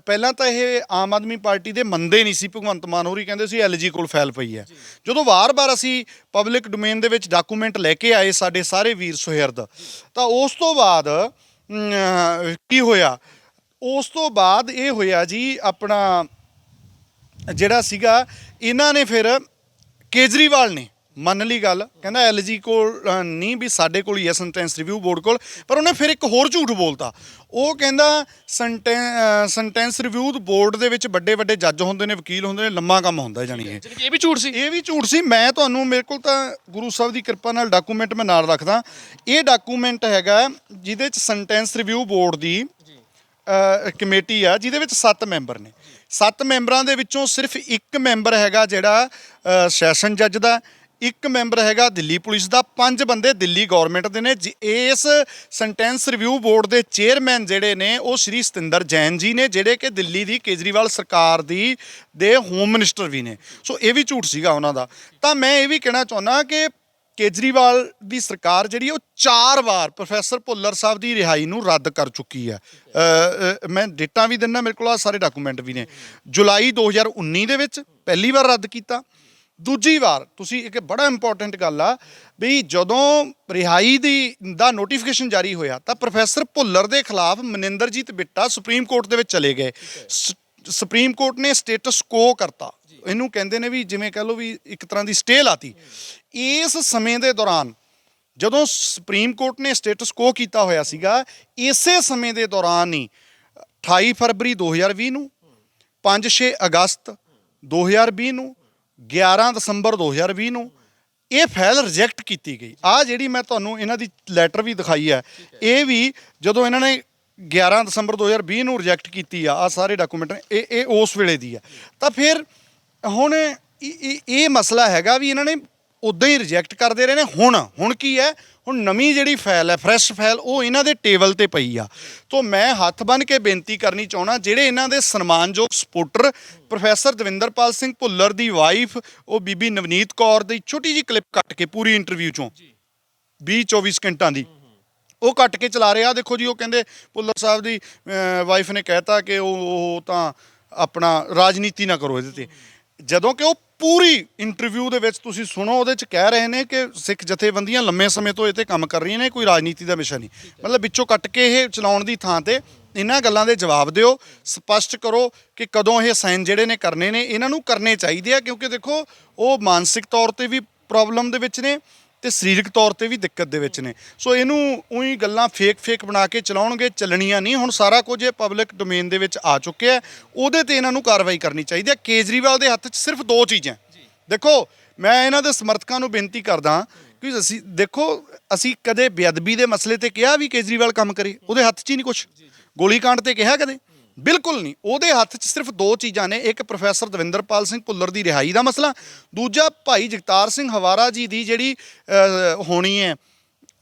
ਪਹਿਲਾਂ ਤਾਂ ਇਹ ਆਮ ਆਦਮੀ ਪਾਰਟੀ ਦੇ ਮੰਨਦੇ ਨਹੀਂ ਸੀ। ਭਗਵੰਤ ਮਾਨ ਹੋਰੀ ਕਹਿੰਦੇ ਸੀ LG ਕੋਲ ਫਾਈਲ ਪਈ ਹੈ। ਜਦੋਂ ਵਾਰ-ਵਾਰ ਅਸੀਂ ਪਬਲਿਕ ਡੋਮੇਨ ਦੇ ਵਿੱਚ ਡਾਕੂਮੈਂਟ ਲੈ ਕੇ ਆਏ ਸਾਡੇ ਸਾਰੇ ਵੀਰ ਸੁਹਿਰਦ, ਤਾਂ ਉਸ ਤੋਂ ਬਾਅਦ ਕੀ ਹੋਇਆ? ਉਸ ਤੋਂ ਬਾਅਦ ਇਹ ਹੋਇਆ ਜੀ, ਆਪਣਾ ਜਿਹੜਾ ਸੀਗਾ, ਇਹਨਾਂ ਨੇ ਫਿਰ ਕੇਜਰੀਵਾਲ ਨੇ ਮੰਨ ਲਈ ਗੱਲ, ਕਹਿੰਦਾ LG ਕੋਲ ਨਹੀਂ, ਵੀ ਸਾਡੇ ਕੋਲ ਹੀ ਹੈ ਸੈਂਟੈਂਸ ਰਿਵਿਊ ਬੋਰਡ ਕੋਲ। ਪਰ ਉਹਨੇ ਫਿਰ ਇੱਕ ਹੋਰ ਝੂਠ ਬੋਲਤਾ। ਉਹ ਕਹਿੰਦਾ ਸੈਂਟੈਂਸ ਰਿਵਿਊ ਬੋਰਡ ਦੇ ਵਿੱਚ ਵੱਡੇ ਵੱਡੇ ਜੱਜ ਹੁੰਦੇ ਨੇ, ਵਕੀਲ ਹੁੰਦੇ ਨੇ, ਲੰਮਾ ਕੰਮ ਹੁੰਦਾ। ਜਾਣੀ ਇਹ ਵੀ ਝੂਠ ਸੀ, ਇਹ ਵੀ ਝੂਠ ਸੀ। ਮੈਂ ਤੁਹਾਨੂੰ, ਮੇਰੇ ਕੋਲ ਤਾਂ ਗੁਰੂ ਸਾਹਿਬ ਦੀ ਕਿਰਪਾ ਨਾਲ ਡਾਕੂਮੈਂਟ ਮੈਂ ਨਾਲ ਰੱਖਦਾ। ਇਹ ਡਾਕੂਮੈਂਟ ਹੈਗਾ ਜਿਹਦੇ 'ਚ ਸੈਂਟੈਂਸ ਰਿਵਿਊ ਬੋਰਡ ਦੀ ਕਮੇਟੀ ਆ, ਜਿਹਦੇ ਵਿੱਚ 7 ਮੈਂਬਰ ਨੇ। 7 ਮੈਂਬਰਾਂ ਦੇ ਵਿੱਚੋਂ ਸਿਰਫ ਇੱਕ ਮੈਂਬਰ ਹੈਗਾ ਜਿਹੜਾ ਸੈਸ਼ਨ ਜੱਜ ਦਾ, ਇੱਕ ਮੈਂਬਰ ਹੈਗਾ ਦਿੱਲੀ ਪੁਲਿਸ ਦਾ, 5 ਬੰਦੇ ਦਿੱਲੀ ਗੌਰਨਮੈਂਟ ਦੇ ਨੇ। ਇਸ ਸੈਂਟੈਂਸ ਰਿਵਿਊ ਬੋਰਡ ਦੇ ਚੇਅਰਮੈਨ ਜਿਹੜੇ ਨੇ, ਉਹ ਸ਼੍ਰੀ ਸਤਿੰਦਰ ਜੈਨ ਜੀ ਨੇ, ਜਿਹੜੇ ਕਿ ਦਿੱਲੀ ਦੀ ਕੇਜਰੀਵਾਲ ਸਰਕਾਰ ਦੇ ਹੋਮ ਮਿਨਿਸਟਰ ਵੀ ਨੇ। ਸੋ ਇਹ ਵੀ ਝੂਠ ਸੀਗਾ ਉਹਨਾਂ ਦਾ। ਤਾਂ ਮੈਂ ਇਹ ਵੀ ਕਹਿਣਾ ਚਾਹੁੰਦਾ ਕਿ ਕੇਜਰੀਵਾਲ ਦੀ ਸਰਕਾਰ ਜਿਹੜੀ, ਉਹ 4 ਵਾਰ ਪ੍ਰੋਫੈਸਰ ਭੁੱਲਰ ਸਾਹਿਬ ਦੀ ਰਿਹਾਈ ਨੂੰ ਰੱਦ ਕਰ ਚੁੱਕੀ ਹੈ। ਮੈਂ ਡੇਟਾਂ ਵੀ ਦਿੰਦਾ, ਮੇਰੇ ਕੋਲ ਆ ਸਾਰੇ ਡਾਕੂਮੈਂਟ ਵੀ ਨੇ। ਜੁਲਾਈ 2019 ਦੇ ਵਿੱਚ ਪਹਿਲੀ ਵਾਰ ਰੱਦ ਕੀਤਾ। ਦੂਜੀ ਵਾਰ, ਤੁਸੀਂ ਇੱਕ ਬੜਾ ਇੰਪੋਰਟੈਂਟ ਗੱਲ ਆ ਵੀ ਜਦੋਂ ਰਿਹਾਈ ਦਾ ਨੋਟੀਫਿਕੇਸ਼ਨ ਜਾਰੀ ਹੋਇਆ, ਤਾਂ ਪ੍ਰੋਫੈਸਰ ਭੁੱਲਰ ਦੇ ਖਿਲਾਫ ਮਨਿੰਦਰਜੀਤ ਬਿੱਟਾ ਸੁਪਰੀਮ ਕੋਰਟ ਦੇ ਵਿੱਚ ਚਲੇ ਗਏ। ਸੁਪਰੀਮ ਕੋਰਟ ਨੇ ਸਟੇਟਸ ਕੋ ਕਰਤਾ, ਇਹਨੂੰ ਕਹਿੰਦੇ ਨੇ ਵੀ, ਜਿਵੇਂ ਕਹਿ ਲਓ ਵੀ ਇੱਕ ਤਰ੍ਹਾਂ ਦੀ ਸਟੇ ਲਾਤੀ। ਇਸ ਸਮੇਂ ਦੇ ਦੌਰਾਨ ਜਦੋਂ ਸੁਪਰੀਮ ਕੋਰਟ ਨੇ ਸਟੇਟਸ ਕੋ ਕੀਤਾ ਹੋਇਆ ਸੀਗਾ, ਇਸੇ ਸਮੇਂ ਦੇ ਦੌਰਾਨ ਹੀ 28 ਫਰਵਰੀ 2020 ਨੂੰ, 5-6 ਅਗਸਤ 2020 ਨੂੰ, 11 ਦਸੰਬਰ 2020 ਨੂੰ ਇਹ ਫਾਈਲ ਰਿਜੈਕਟ ਕੀਤੀ ਗਈ। ਆਹ ਜਿਹੜੀ ਮੈਂ ਤੁਹਾਨੂੰ ਇਹਨਾਂ ਦੀ ਲੈਟਰ ਵੀ ਦਿਖਾਈ ਹੈ, ਇਹ ਵੀ ਜਦੋਂ ਇਹਨਾਂ ਨੇ 11 ਦਸੰਬਰ 2020 ਨੂੰ ਰਿਜੈਕਟ ਕੀਤੀ ਆ, ਆਹ ਸਾਰੇ ਡਾਕੂਮੈਂਟ ਇਹ ਉਸ ਵੇਲੇ ਦੀ ਆ। ਤਾਂ ਫਿਰ ਹੁਣ ਇਹ ਮਸਲਾ ਹੈਗਾ ਵੀ ਇਹਨਾਂ ਨੇ ਉੱਦਾਂ ਹੀ ਰਿਜੈਕਟ ਕਰਦੇ ਰਹੇ ਨੇ। ਹੁਣ ਕੀ ਹੈ, ਹੁਣ ਨਵੀਂ ਜਿਹੜੀ ਫਾਈਲ ਹੈ, ਫਰੈਸ਼ ਫਾਈਲ, ਉਹ ਇਹਨਾਂ ਦੇ ਟੇਬਲ ਤੇ ਪਈ ਆ। ਤੋਂ ਮੈਂ ਹੱਥ ਬੰਨ੍ਹ ਕੇ ਬੇਨਤੀ ਕਰਨੀ ਚਾਹੁੰਦਾ, ਜਿਹੜੇ ਇਹਨਾਂ ਦੇ ਸਨਮਾਨਯੋਗ ਸਪੋਰਟਰ ਪ੍ਰੋਫੈਸਰ ਦਵਿੰਦਰਪਾਲ ਸਿੰਘ ਭੁੱਲਰ ਦੀ ਵਾਈਫ, ਉਹ ਬੀਬੀ ਨਵਨੀਤ ਕੌਰ ਦੀ ਛੋਟੀ ਜਿਹੀ ਕਲਿੱਪ ਕੱਟ ਕੇ ਪੂਰੀ ਇੰਟਰਵਿਊ ਚੋਂ 20-24 ਸਕਿੰਟਾਂ ਦੀ ਉਹ ਕੱਟ ਕੇ ਚਲਾ ਰਿਹਾ। ਦੇਖੋ ਜੀ, ਉਹ ਕਹਿੰਦੇ ਭੁੱਲਰ ਸਾਹਿਬ ਦੀ ਵਾਈਫ ਨੇ ਕਹਿਤਾ ਕਿ ਉਹ ਤਾਂ ਆਪਣਾ ਰਾਜਨੀਤੀ ਨਾ ਕਰੋ ਇਹਦੇ ਤੇ, ਜਦੋਂ ਕਿ ਉਹ ਪੂਰੀ ਇੰਟਰਵਿਊ ਦੇ ਵਿੱਚ ਤੁਸੀਂ ਸੁਣੋ, ਉਹਦੇ 'ਚ ਕਹਿ ਰਹੇ ਨੇ ਕਿ ਸਿੱਖ ਜਥੇਬੰਦੀਆਂ ਲੰਮੇ ਸਮੇਂ ਤੋਂ ਇਹ 'ਤੇ ਕੰਮ ਕਰ ਰਹੀਆਂ ਨੇ, ਕੋਈ ਰਾਜਨੀਤੀ ਦਾ ਵਿਸ਼ਾ ਨਹੀਂ। ਮਤਲਬ ਵਿੱਚੋਂ ਕੱਟ ਕੇ ਇਹ ਚਲਾਉਣ ਦੀ ਥਾਂ 'ਤੇ ਇਹਨਾਂ ਗੱਲਾਂ ਦੇ ਜਵਾਬ ਦਿਓ, ਸਪਸ਼ਟ ਕਰੋ ਕਿ ਕਦੋਂ ਇਹ ਸਾਈਨ ਜਿਹੜੇ ਨੇ ਕਰਨੇ ਨੇ, ਇਹਨਾਂ ਨੂੰ ਕਰਨੇ ਚਾਹੀਦੇ ਆ। ਕਿਉਂਕਿ ਦੇਖੋ, ਉਹ ਮਾਨਸਿਕ ਤੌਰ 'ਤੇ ਵੀ ਪ੍ਰੋਬਲਮ ਦੇ ਵਿੱਚ ਨੇ ਤੇ ਸਰੀਰਕ ਤੌਰ 'ਤੇ ਵੀ ਦਿੱਕਤ ਦੇ ਵਿੱਚ ਨੇ। ਸੋ ਇਹਨੂੰ ਉਹੀ ਗੱਲਾਂ ਫੇਕ ਬਣਾ ਕੇ ਚਲਾਉਣਗੇ, ਚੱਲਣੀਆਂ ਨਹੀਂ। ਹੁਣ ਸਾਰਾ ਕੁਝ ਇਹ ਪਬਲਿਕ ਡੋਮੇਨ ਦੇ ਵਿੱਚ ਆ ਚੁੱਕਿਆ, ਉਹਦੇ 'ਤੇ ਇਹਨਾਂ ਨੂੰ ਕਾਰਵਾਈ ਕਰਨੀ ਚਾਹੀਦੀ ਹੈ। ਕੇਜਰੀਵਾਲ ਦੇ ਹੱਥ 'ਚ ਸਿਰਫ 2 ਚੀਜ਼ਾਂ। ਦੇਖੋ, ਮੈਂ ਇਹਨਾਂ ਦੇ ਸਮਰਥਕਾਂ ਨੂੰ ਬੇਨਤੀ ਕਰਦਾ ਕਿ ਅਸੀਂ ਕਦੇ ਬੇਅਦਬੀ ਦੇ ਮਸਲੇ 'ਤੇ ਕਿਹਾ ਵੀ ਕੇਜਰੀਵਾਲ ਕੰਮ ਕਰੇ? ਉਹਦੇ ਹੱਥ 'ਚ ਹੀ ਨਹੀਂ ਕੁਛ। ਗੋਲੀकांड 'ਤੇ ਕਿਹਾ ਕਦੇ? ਬਿਲਕੁਲ ਨਹੀਂ। ਉਹਦੇ ਹੱਥ 'ਚ ਸਿਰਫ 2 ਚੀਜ਼ਾਂ ਨੇ, ਇੱਕ ਪ੍ਰੋਫੈਸਰ ਦਵਿੰਦਰਪਾਲ ਸਿੰਘ ਭੁੱਲਰ ਦੀ ਰਿਹਾਈ ਦਾ ਮਸਲਾ, ਦੂਜਾ ਭਾਈ ਜਗਤਾਰ ਸਿੰਘ ਹਵਾਰਾ ਜੀ ਦੀ ਜਿਹੜੀ ਹੋਣੀ ਹੈ,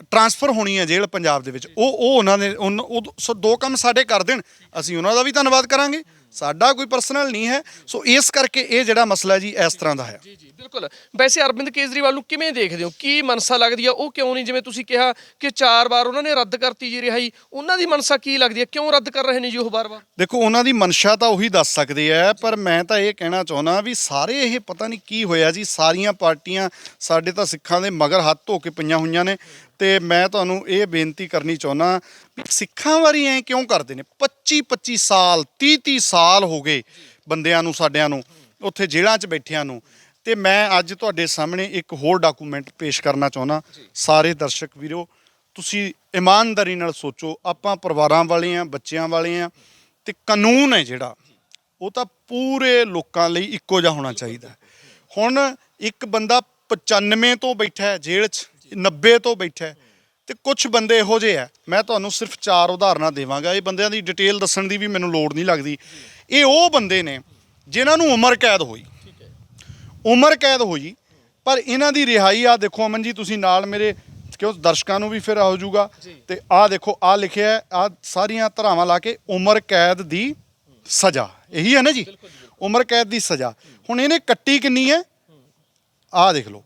ਟ੍ਰਾਂਸਫਰ ਹੋਣੀ ਹੈ ਜੇਲ੍ਹ ਪੰਜਾਬ ਦੇ ਵਿੱਚ, ਉਹ ਉਹਨਾਂ ਨੇ 2 ਕੰਮ ਸਾਡੇ ਕਰ ਦੇਣ, ਅਸੀਂ ਉਹਨਾਂ ਦਾ ਵੀ ਧੰਨਵਾਦ ਕਰਾਂਗੇ, ਸਾਡਾ ਕੋਈ ਪਰਸਨਲ ਨਹੀਂ ਹੈ। ਸੋ ਇਸ ਕਰਕੇ ਇਹ ਜਿਹੜਾ ਮਸਲਾ ਜੀ ਇਸ ਤਰ੍ਹਾਂ ਦਾ ਹੈ। ਜੀ ਜੀ ਬਿਲਕੁਲ। ਵੈਸੇ ਅਰਵਿੰਦ ਕੇਜਰੀਵਾਲ ਨੂੰ ਕਿਵੇਂ ਦੇਖਦੇ ਹੋ? ਕੀ ਮਨਸਾ ਲੱਗਦੀ ਆ? ਉਹ ਕਿਉਂ ਨਹੀਂ, ਜਿਵੇਂ ਤੁਸੀਂ ਕਿਹਾ ਕਿ 4 ਵਾਰ ਉਹਨਾਂ ਨੇ ਰੱਦ ਕਰਤੀ ਜੀ ਰਿਹਾਈ, ਉਹਨਾਂ ਦੀ ਮਨਸਾ ਕੀ ਲੱਗਦੀ ਹੈ? ਕਿਉਂ ਰੱਦ ਕਰ ਰਹੇ ਨੇ ਜੀ ਉਹ ਵਾਰ-ਵਾਰ? ਦੇਖੋ ਉਹਨਾਂ ਦੀ ਮਨਸ਼ਾ ਤਾਂ ਉਹੀ ਦੱਸ ਸਕਦੇ ਆ, ਪਰ ਮੈਂ ਤਾਂ ਇਹ ਕਹਿਣਾ ਚਾਹੁੰਦਾ ਵੀ ਸਾਰੇ ਇਹ ਪਤਾ ਨਹੀਂ ਕੀ ਹੋਇਆ ਜੀ, ਸਾਰੀਆਂ ਪਾਰਟੀਆਂ ਸਾਡੇ ਤਾਂ ਸਿੱਖਾਂ ਦੇ ਮਗਰ ਹੱਥ ਧੋ ਕੇ ਪਈਆਂ ਹੋਈਆਂ ਨੇ। ਤੇ ਮੈਂ ਤੁਹਾਨੂੰ ਇਹ ਬੇਨਤੀ ਕਰਨੀ ਚਾਹੁੰਦਾ ਵੀ ਸਿੱਖਾਂ ਵਾਰੀ ਐਂ ਕਿਉਂ ਕਰਦੇ ਨੇ? 25-25 ਸਾਲ 30-30 ਸਾਲ ਹੋ ਗਏ ਬੰਦਿਆਂ ਨੂੰ, ਸਾਡਿਆਂ ਨੂੰ ਉੱਥੇ ਜੇਲ੍ਹਾਂ 'ਚ ਬੈਠਿਆਂ ਨੂੰ। ਤੇ ਮੈਂ ਅੱਜ ਤੁਹਾਡੇ ਸਾਹਮਣੇ ਇੱਕ ਹੋਰ ਡਾਕੂਮੈਂਟ ਪੇਸ਼ ਕਰਨਾ ਚਾਹੁੰਦਾ। ਸਾਰੇ ਦਰਸ਼ਕ ਵੀਰੋ, ਤੁਸੀਂ ਇਮਾਨਦਾਰੀ ਨਾਲ ਸੋਚੋ, ਆਪਾਂ ਪਰਿਵਾਰਾਂ ਵਾਲੇ ਆ, ਬੱਚਿਆਂ ਵਾਲੇ ਆ, ਤੇ ਕਾਨੂੰਨ ਹੈ ਜਿਹੜਾ ਉਹ ਤਾਂ ਪੂਰੇ ਲੋਕਾਂ ਲਈ ਇੱਕੋ ਜਿਹਾ ਹੋਣਾ ਚਾਹੀਦਾ। ਹੁਣ ਇੱਕ ਬੰਦਾ 95 ਤੋਂ ਬੈਠਾ ਹੈ ਜੇਲ੍ਹ 'ਚ, 90 ਤੋਂ ਬੈਠਾ ਹੈ, ਤੇ ਕੁਝ ਬੰਦੇ ਇਹੋ ਜਿਹੇ ਆ, ਮੈਂ ਤੁਹਾਨੂੰ ਸਿਰਫ 4 ਉਦਾਹਰਨਾਂ ਦੇਵਾਂਗਾ। ਇਹ ਬੰਦਿਆਂ ਦੀ ਡਿਟੇਲ ਦੱਸਣ ਦੀ ਵੀ ਮੈਨੂੰ ਲੋੜ ਨਹੀਂ ਲੱਗਦੀ। ਇਹ ਉਹ ਬੰਦੇ ਨੇ ਜਿਨ੍ਹਾਂ ਨੂੰ ਉਮਰ ਕੈਦ ਹੋਈ, ਉਮਰ ਕੈਦ ਹੋਈ, ਪਰ ਇਹਨਾਂ ਦੀ ਰਿਹਾਈ ਆ ਦੇਖੋ ਅਮਨ ਜੀ, ਤੁਸੀਂ ਨਾਲ ਮੇਰੇ, ਕਿਉਂ ਦਰਸ਼ਕਾਂ ਨੂੰ ਵੀ ਫਿਰ ਹੋ ਜਾਊਗਾ। ਤੇ ਆਹ ਦੇਖੋ, ਆਹ ਲਿਖਿਆ, ਆਹ ਸਾਰੀਆਂ ਧਾਰਾਵਾਂ ਲਾ ਕੇ ਉਮਰ ਕੈਦ ਦੀ ਸਜ਼ਾ, ਇਹੀ ਹੈ ਨਾ ਜੀ, ਉਮਰ ਕੈਦ ਦੀ ਸਜ਼ਾ। ਹੁਣ ਇਹਨੇ ਕੱਟੀ ਕਿੰਨੀ ਹੈ? ਆਹ ਦੇਖ ਲਓ,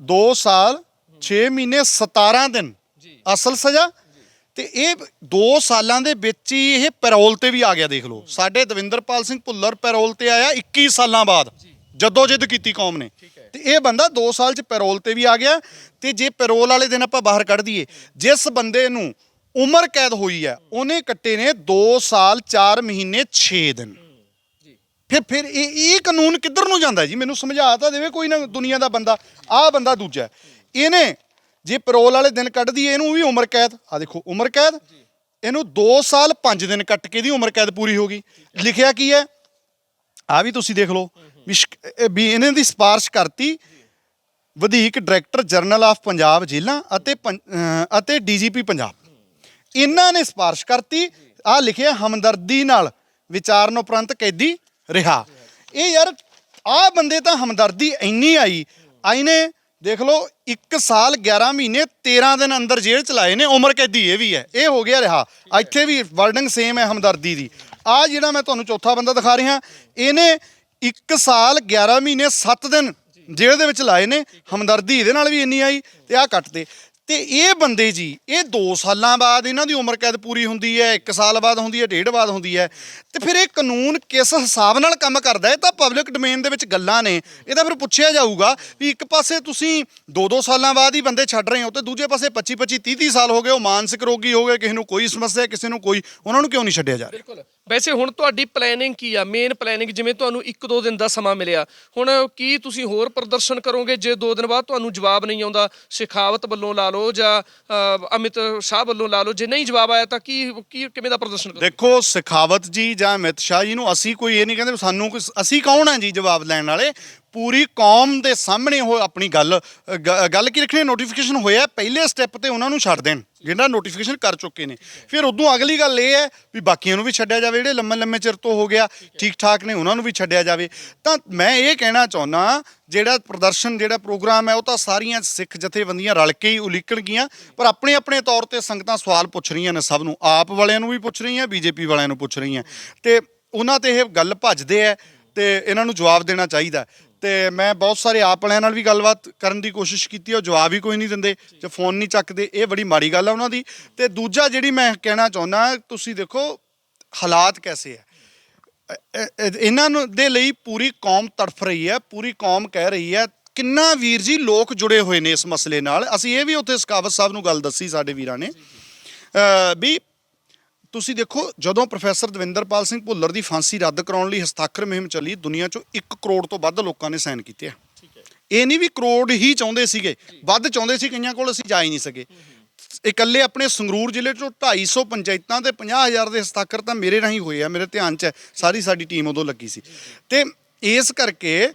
2 ਸਾਲ 6 ਮਹੀਨੇ 17 ਦਿਨ ਅਸਲ ਸਜ਼ਾ। ਤੇ ਇਹ 2 ਸਾਲਾਂ ਦੇ ਵਿੱਚ ਹੀ ਇਹ ਪੈਰੋਲ ਤੇ ਵੀ ਆ ਗਿਆ। ਦੇਖ ਲਓ, ਸਾਡੇ ਦਵਿੰਦਰਪਾਲ ਸਿੰਘ ਭੁੱਲਰ ਪੈਰੋਲ ਤੇ ਆਇਆ 21 ਸਾਲਾਂ ਬਾਅਦ, ਜਦੋਜਹਿਦ ਕੀਤੀ ਕੌਮ ਨੇ, ਤੇ ਇਹ ਬੰਦਾ 2 ਸਾਲ 'ਚ ਪੈਰੋਲ ਤੇ ਵੀ ਆ ਗਿਆ। ਤੇ ਜੇ ਪੈਰੋਲ ਵਾਲੇ ਦਿਨ ਆਪਾਂ ਬਾਹਰ ਕੱਢ ਦਈਏ, ਜਿਸ ਬੰਦੇ ਨੂੰ ਉਮਰ ਕੈਦ ਹੋਈ ਹੈ ਉਹਨੇ ਕੱਟੇ ਨੇ 2 ਸਾਲ 4 ਮਹੀਨੇ 6 ਦਿਨ। ਫਿਰ ਇਹ ਕਾਨੂੰਨ ਕਿੱਧਰ ਨੂੰ ਜਾਂਦਾ ਜੀ? ਮੈਨੂੰ ਸਮਝਾ ਤਾਂ ਦੇਵੇ ਕੋਈ ਨਾ ਦੁਨੀਆ ਦਾ ਬੰਦਾ। ਆਹ ਬੰਦਾ ਦੂਜਾ, ਇਹਨੇ ਜੇ ਪੈਰੋਲ ਵਾਲੇ ਦਿਨ ਕੱਢ ਦਈਏ ਇਹਨੂੰ ਵੀ ਉਮਰ ਕੈਦ। ਆਹ ਦੇਖੋ ਉਮਰ ਕੈਦ, ਇਹਨੂੰ 2 ਸਾਲ 5 ਦਿਨ ਕੱਟ ਕੇ ਦੀ ਉਮਰ ਕੈਦ ਪੂਰੀ ਹੋ ਗਈ। ਲਿਖਿਆ ਕੀ ਹੈ? ਆਹ ਵੀ ਤੁਸੀਂ ਦੇਖ ਲਓ ਵੀ ਇਹਨਾਂ ਦੀ ਸਿਫਾਰਿਸ਼ ਕਰਤੀ ਵਧੀਕ ਡਾਇਰੈਕਟਰ ਜਨਰਲ ਆਫ ਪੰਜਾਬ ਜੇਲ੍ਹਾਂ ਅਤੇ ਡੀਜੀਪੀ ਪੰਜਾਬ, ਇਹਨਾਂ ਨੇ ਸਿਫਾਰਿਸ਼ ਕਰਤੀ। ਆਹ ਲਿਖਿਆ ਹਮਦਰਦੀ ਨਾਲ ਵਿਚਾਰਨ ਉਪਰੰਤ ਕੈਦੀ ਰਿਹਾ। ਇਹ ਯਾਰ ਆਹ ਬੰਦੇ ਤਾਂ ਹਮਦਰਦੀ ਇੰਨੀ ਆਈ ਨੇ, ਦੇਖ ਲਓ 1 ਸਾਲ 11 ਮਹੀਨੇ 13 ਦਿਨ ਅੰਦਰ ਜੇਲ੍ਹ ਚ ਲਾਏ ਨੇ, ਉਮਰ ਕੈਦੀ ਇਹ ਵੀ ਹੈ, ਇਹ ਹੋ ਗਿਆ ਰਿਹਾ। ਇੱਥੇ ਵੀ ਵਰਡਿੰਗ ਸੇਮ ਹੈ ਹਮਦਰਦੀ ਦੀ। ਆਹ ਜਿਹੜਾ ਮੈਂ ਤੁਹਾਨੂੰ ਚੌਥਾ ਬੰਦਾ ਦਿਖਾ ਰਿਹਾ, ਇਹਨੇ 1 ਸਾਲ 11 ਮਹੀਨੇ 7 ਦਿਨ ਜੇਲ੍ਹ ਦੇ ਵਿੱਚ ਲਾਏ ਨੇ, ਹਮਦਰਦੀ ਇਹਦੇ ਨਾਲ ਵੀ ਇੰਨੀ ਆਈ, ਤੇ ਆਹ ਕੱਟਦੇ। ਤੇ ਇਹ ਬੰਦੇ ਜੀ, ਇਹ 2 ਸਾਲਾਂ ਬਾਅਦ ਇਹਨਾਂ ਦੀ ਉਮਰ ਕੈਦ ਪੂਰੀ ਹੁੰਦੀ ਹੈ, 1 ਸਾਲ ਬਾਅਦ ਹੁੰਦੀ ਹੈ, 1.5 ਬਾਅਦ ਹੁੰਦੀ ਹੈ। ਤੇ ਫਿਰ ਇਹ ਕਾਨੂੰਨ ਕਿਸ ਹਿਸਾਬ ਨਾਲ ਕੰਮ ਕਰਦਾ? ਇਹ ਤਾਂ ਪਬਲਿਕ ਡੋਮੇਨ ਦੇ ਵਿੱਚ ਗੱਲਾਂ ਨੇ। ਇਹ ਤਾਂ ਫਿਰ ਪੁੱਛਿਆ ਜਾਊਗਾ ਵੀ ਇੱਕ ਪਾਸੇ ਤੁਸੀਂ 2-2 ਸਾਲਾਂ ਬਾਅਦ ਹੀ ਬੰਦੇ ਛੱਡ ਰਹੇ ਹੋ, ਤੇ ਦੂਜੇ ਪਾਸੇ 25-25 30-30 ਸਾਲ ਹੋ ਗਏ, ਉਹ ਮਾਨਸਿਕ ਰੋਗੀ ਹੋ ਗਏ, ਕਿਸੇ ਨੂੰ ਕੋਈ ਸਮੱਸਿਆ, ਕਿਸੇ ਨੂੰ ਕੋਈ, ਉਹਨਾਂ ਨੂੰ ਕਿਉਂ ਨਹੀਂ ਛੱਡਿਆ ਜਾ ਰਿਹਾ? ਬਿਲਕੁਲ। ਵੈਸੇ ਹੁਣ ਤੁਹਾਡੀ ਪਲੈਨਿੰਗ ਕੀ ਆ, ਮੇਨ ਪਲੈਨਿੰਗ? ਜਿਵੇਂ ਤੁਹਾਨੂੰ 1-2 ਦਿਨ ਦਾ ਸਮਾਂ ਮਿਲਿਆ, ਹੁਣ ਕੀ ਤੁਸੀਂ ਹੋਰ ਪ੍ਰਦਰਸ਼ਨ ਕਰੋਗੇ ਜੇ 2 ਦਿਨ ਬਾਅਦ ਤੁਹਾਨੂੰ ਜਵਾਬ ਨਹੀਂ ਆਉਂਦਾ? ਸ਼ੇਖਾਵਤ ਵੱਲੋਂ ਲਾ ਲਓ ਜਾਂ ਅਮਿਤ ਸ਼ਾਹ ਵੱਲੋਂ ਲਾ ਲਓ, ਜੇ ਨਹੀਂ ਜਵਾਬ ਆਇਆ ਤਾਂ ਕੀ ਕਿਵੇਂ ਦਾ ਪ੍ਰਦਰਸ਼ਨ ਕਰੋਗੇ? ਦੇਖੋ, ਸ਼ੇਖਾਵਤ ਜੀ ਜਾਂ ਅਮਿਤ ਸ਼ਾਹ ਜੀ ਨੂੰ ਅਸੀਂ ਕੋਈ ਇਹ ਨਹੀਂ ਕਹਿੰਦੇ ਸਾਨੂੰ ਕੋਈ, ਅਸੀਂ ਕੌਣ ਆ ਜੀ ਜਵਾਬ ਲੈਣ ਵਾਲੇ? ਪੂਰੀ ਕੌਮ ਦੇ ਸਾਹਮਣੇ ਉਹ ਆਪਣੀ ਗੱਲ ਕੀ ਰੱਖਣੀ? ਨੋਟੀਫਿਕੇਸ਼ਨ ਹੋਇਆ, ਪਹਿਲੇ ਸਟੈਪ ਤੇ ਉਹਨਾਂ ਨੂੰ ਛੱਡ ਦੇਣ ਜਿਹੜਾ ਨੋਟੀਫਿਕੇਸ਼ਨ ਕਰ ਚੁੱਕੇ ਨੇ। ਫਿਰ ਉਦੋਂ ਅਗਲੀ ਗੱਲ ਇਹ ਹੈ ਵੀ ਬਾਕੀਆਂ ਨੂੰ ਵੀ ਛੱਡਿਆ ਜਾਵੇ, ਜਿਹੜੇ ਲੰਮੇ ਚਿਰ ਤੋਂ ਹੋ ਗਿਆ ਠੀਕ ਠਾਕ ਨੇ, ਉਹਨਾਂ ਨੂੰ ਵੀ ਛੱਡਿਆ ਜਾਵੇ। ਤਾਂ ਮੈਂ ਇਹ ਕਹਿਣਾ ਚਾਹੁੰਦਾ, ਜਿਹੜਾ ਪ੍ਰਦਰਸ਼ਨ, ਜਿਹੜਾ ਪ੍ਰੋਗਰਾਮ ਹੈ, ਉਹ ਤਾਂ ਸਾਰੀਆਂ ਸਿੱਖ ਜਥੇਬੰਦੀਆਂ ਰਲ ਕੇ ਹੀ ਉਲੀਕਣਗੀਆਂ, ਪਰ ਆਪਣੇ ਆਪਣੇ ਤੌਰ ਤੇ ਸੰਗਤਾਂ ਸਵਾਲ ਪੁੱਛ ਰਹੀਆਂ ਨੇ ਸਭ ਨੂੰ, ਆਪ ਵਾਲਿਆਂ ਨੂੰ ਵੀ ਪੁੱਛ ਰਹੀਆਂ, ਬੀਜੇਪੀ ਵਾਲਿਆਂ ਨੂੰ ਪੁੱਛ ਰਹੀਆਂ, ਤੇ ਉਹਨਾਂ ਤੇ ਇਹ ਗੱਲ ਭੱਜਦੇ ਹੈ ਤੇ ਇਹਨਾਂ ਨੂੰ ਜਵਾਬ ਦੇਣਾ ਚਾਹੀਦਾ। ਤੇ ਮੈਂ ਬਹੁਤ ਸਾਰੇ ਆਪ ਵਾਲਿਆਂ ਨਾਲ ਵੀ ਗੱਲਬਾਤ ਕਰਨ ਦੀ ਕੋਸ਼ਿਸ਼ ਕੀਤੀ, ਉਹ ਜਵਾਬ ਹੀ ਕੋਈ ਨਹੀਂ ਦਿੰਦੇ, ਜੇ ਫੋਨ ਨਹੀਂ ਚੱਕਦੇ, ਇਹ ਬੜੀ ਮਾੜੀ ਗੱਲ ਆ ਉਹਨਾਂ ਦੀ। ਤੇ ਦੂਜਾ ਜਿਹੜੀ ਮੈਂ ਕਹਿਣਾ ਚਾਹੁੰਦਾ, ਤੁਸੀਂ ਦੇਖੋ ਹਾਲਾਤ ਕੈਸੇ ਹੈ, ਇਹਨਾਂ ਨੂੰ ਦੇ ਲਈ ਪੂਰੀ ਕੌਮ ਤੜਫ ਰਹੀ ਹੈ, ਪੂਰੀ ਕੌਮ ਕਹਿ ਰਹੀ ਹੈ। ਕਿੰਨਾ ਵੀਰ ਜੀ ਲੋਕ ਜੁੜੇ ਹੋਏ ਨੇ ਇਸ ਮਸਲੇ ਨਾਲ। ਅਸੀਂ ਇਹ ਵੀ ਉੱਥੇ ਸਕਾਵਤ ਸਾਹਿਬ ਨੂੰ ਗੱਲ ਦੱਸੀ ਸਾਡੇ ਵੀਰਾਂ ਨੇ ਵੀ ਤੁਸੀਂ ਦੇਖੋ, ਜਦੋਂ ਪ੍ਰੋਫੈਸਰ ਦਵਿੰਦਰਪਾਲ ਸਿੰਘ ਭੁੱਲਰ ਦੀ ਫਾਂਸੀ ਰੱਦ ਕਰਾਉਣ ਲਈ ਹਸਤਾਖਰ ਮੁਹਿੰਮ ਚੱਲੀ, ਦੁਨੀਆ 'ਚੋਂ 1 ਕਰੋੜ ਤੋਂ ਵੱਧ ਲੋਕਾਂ ਨੇ ਸਾਈਨ ਕੀਤੇ ਆ। ਇਹ ਨਹੀਂ ਵੀ ਕਰੋੜ ਹੀ ਚਾਹੁੰਦੇ ਸੀਗੇ, ਵੱਧ ਚਾਹੁੰਦੇ ਸੀ, ਕਈਆਂ ਕੋਲ ਅਸੀਂ ਜਾ ਹੀ ਨਹੀਂ ਸਕੇ। ਇਕੱਲੇ ਆਪਣੇ ਸੰਗਰੂਰ ਜ਼ਿਲ੍ਹੇ 'ਚੋਂ 250 ਪੰਚਾਇਤਾਂ ਤੇ 50,000 ਦੇ ਹਸਤਾਖਰ ਤਾਂ ਮੇਰੇ ਰਾਹੀਂ ਹੋਏ ਆ, ਮੇਰੇ ਧਿਆਨ 'ਚ ਹੈ, ਸਾਰੀ ਸਾਡੀ ਟੀਮ ਉਦੋਂ ਲੱਗੀ ਸੀ। ਤੇ ਇਸ ਕਰਕੇ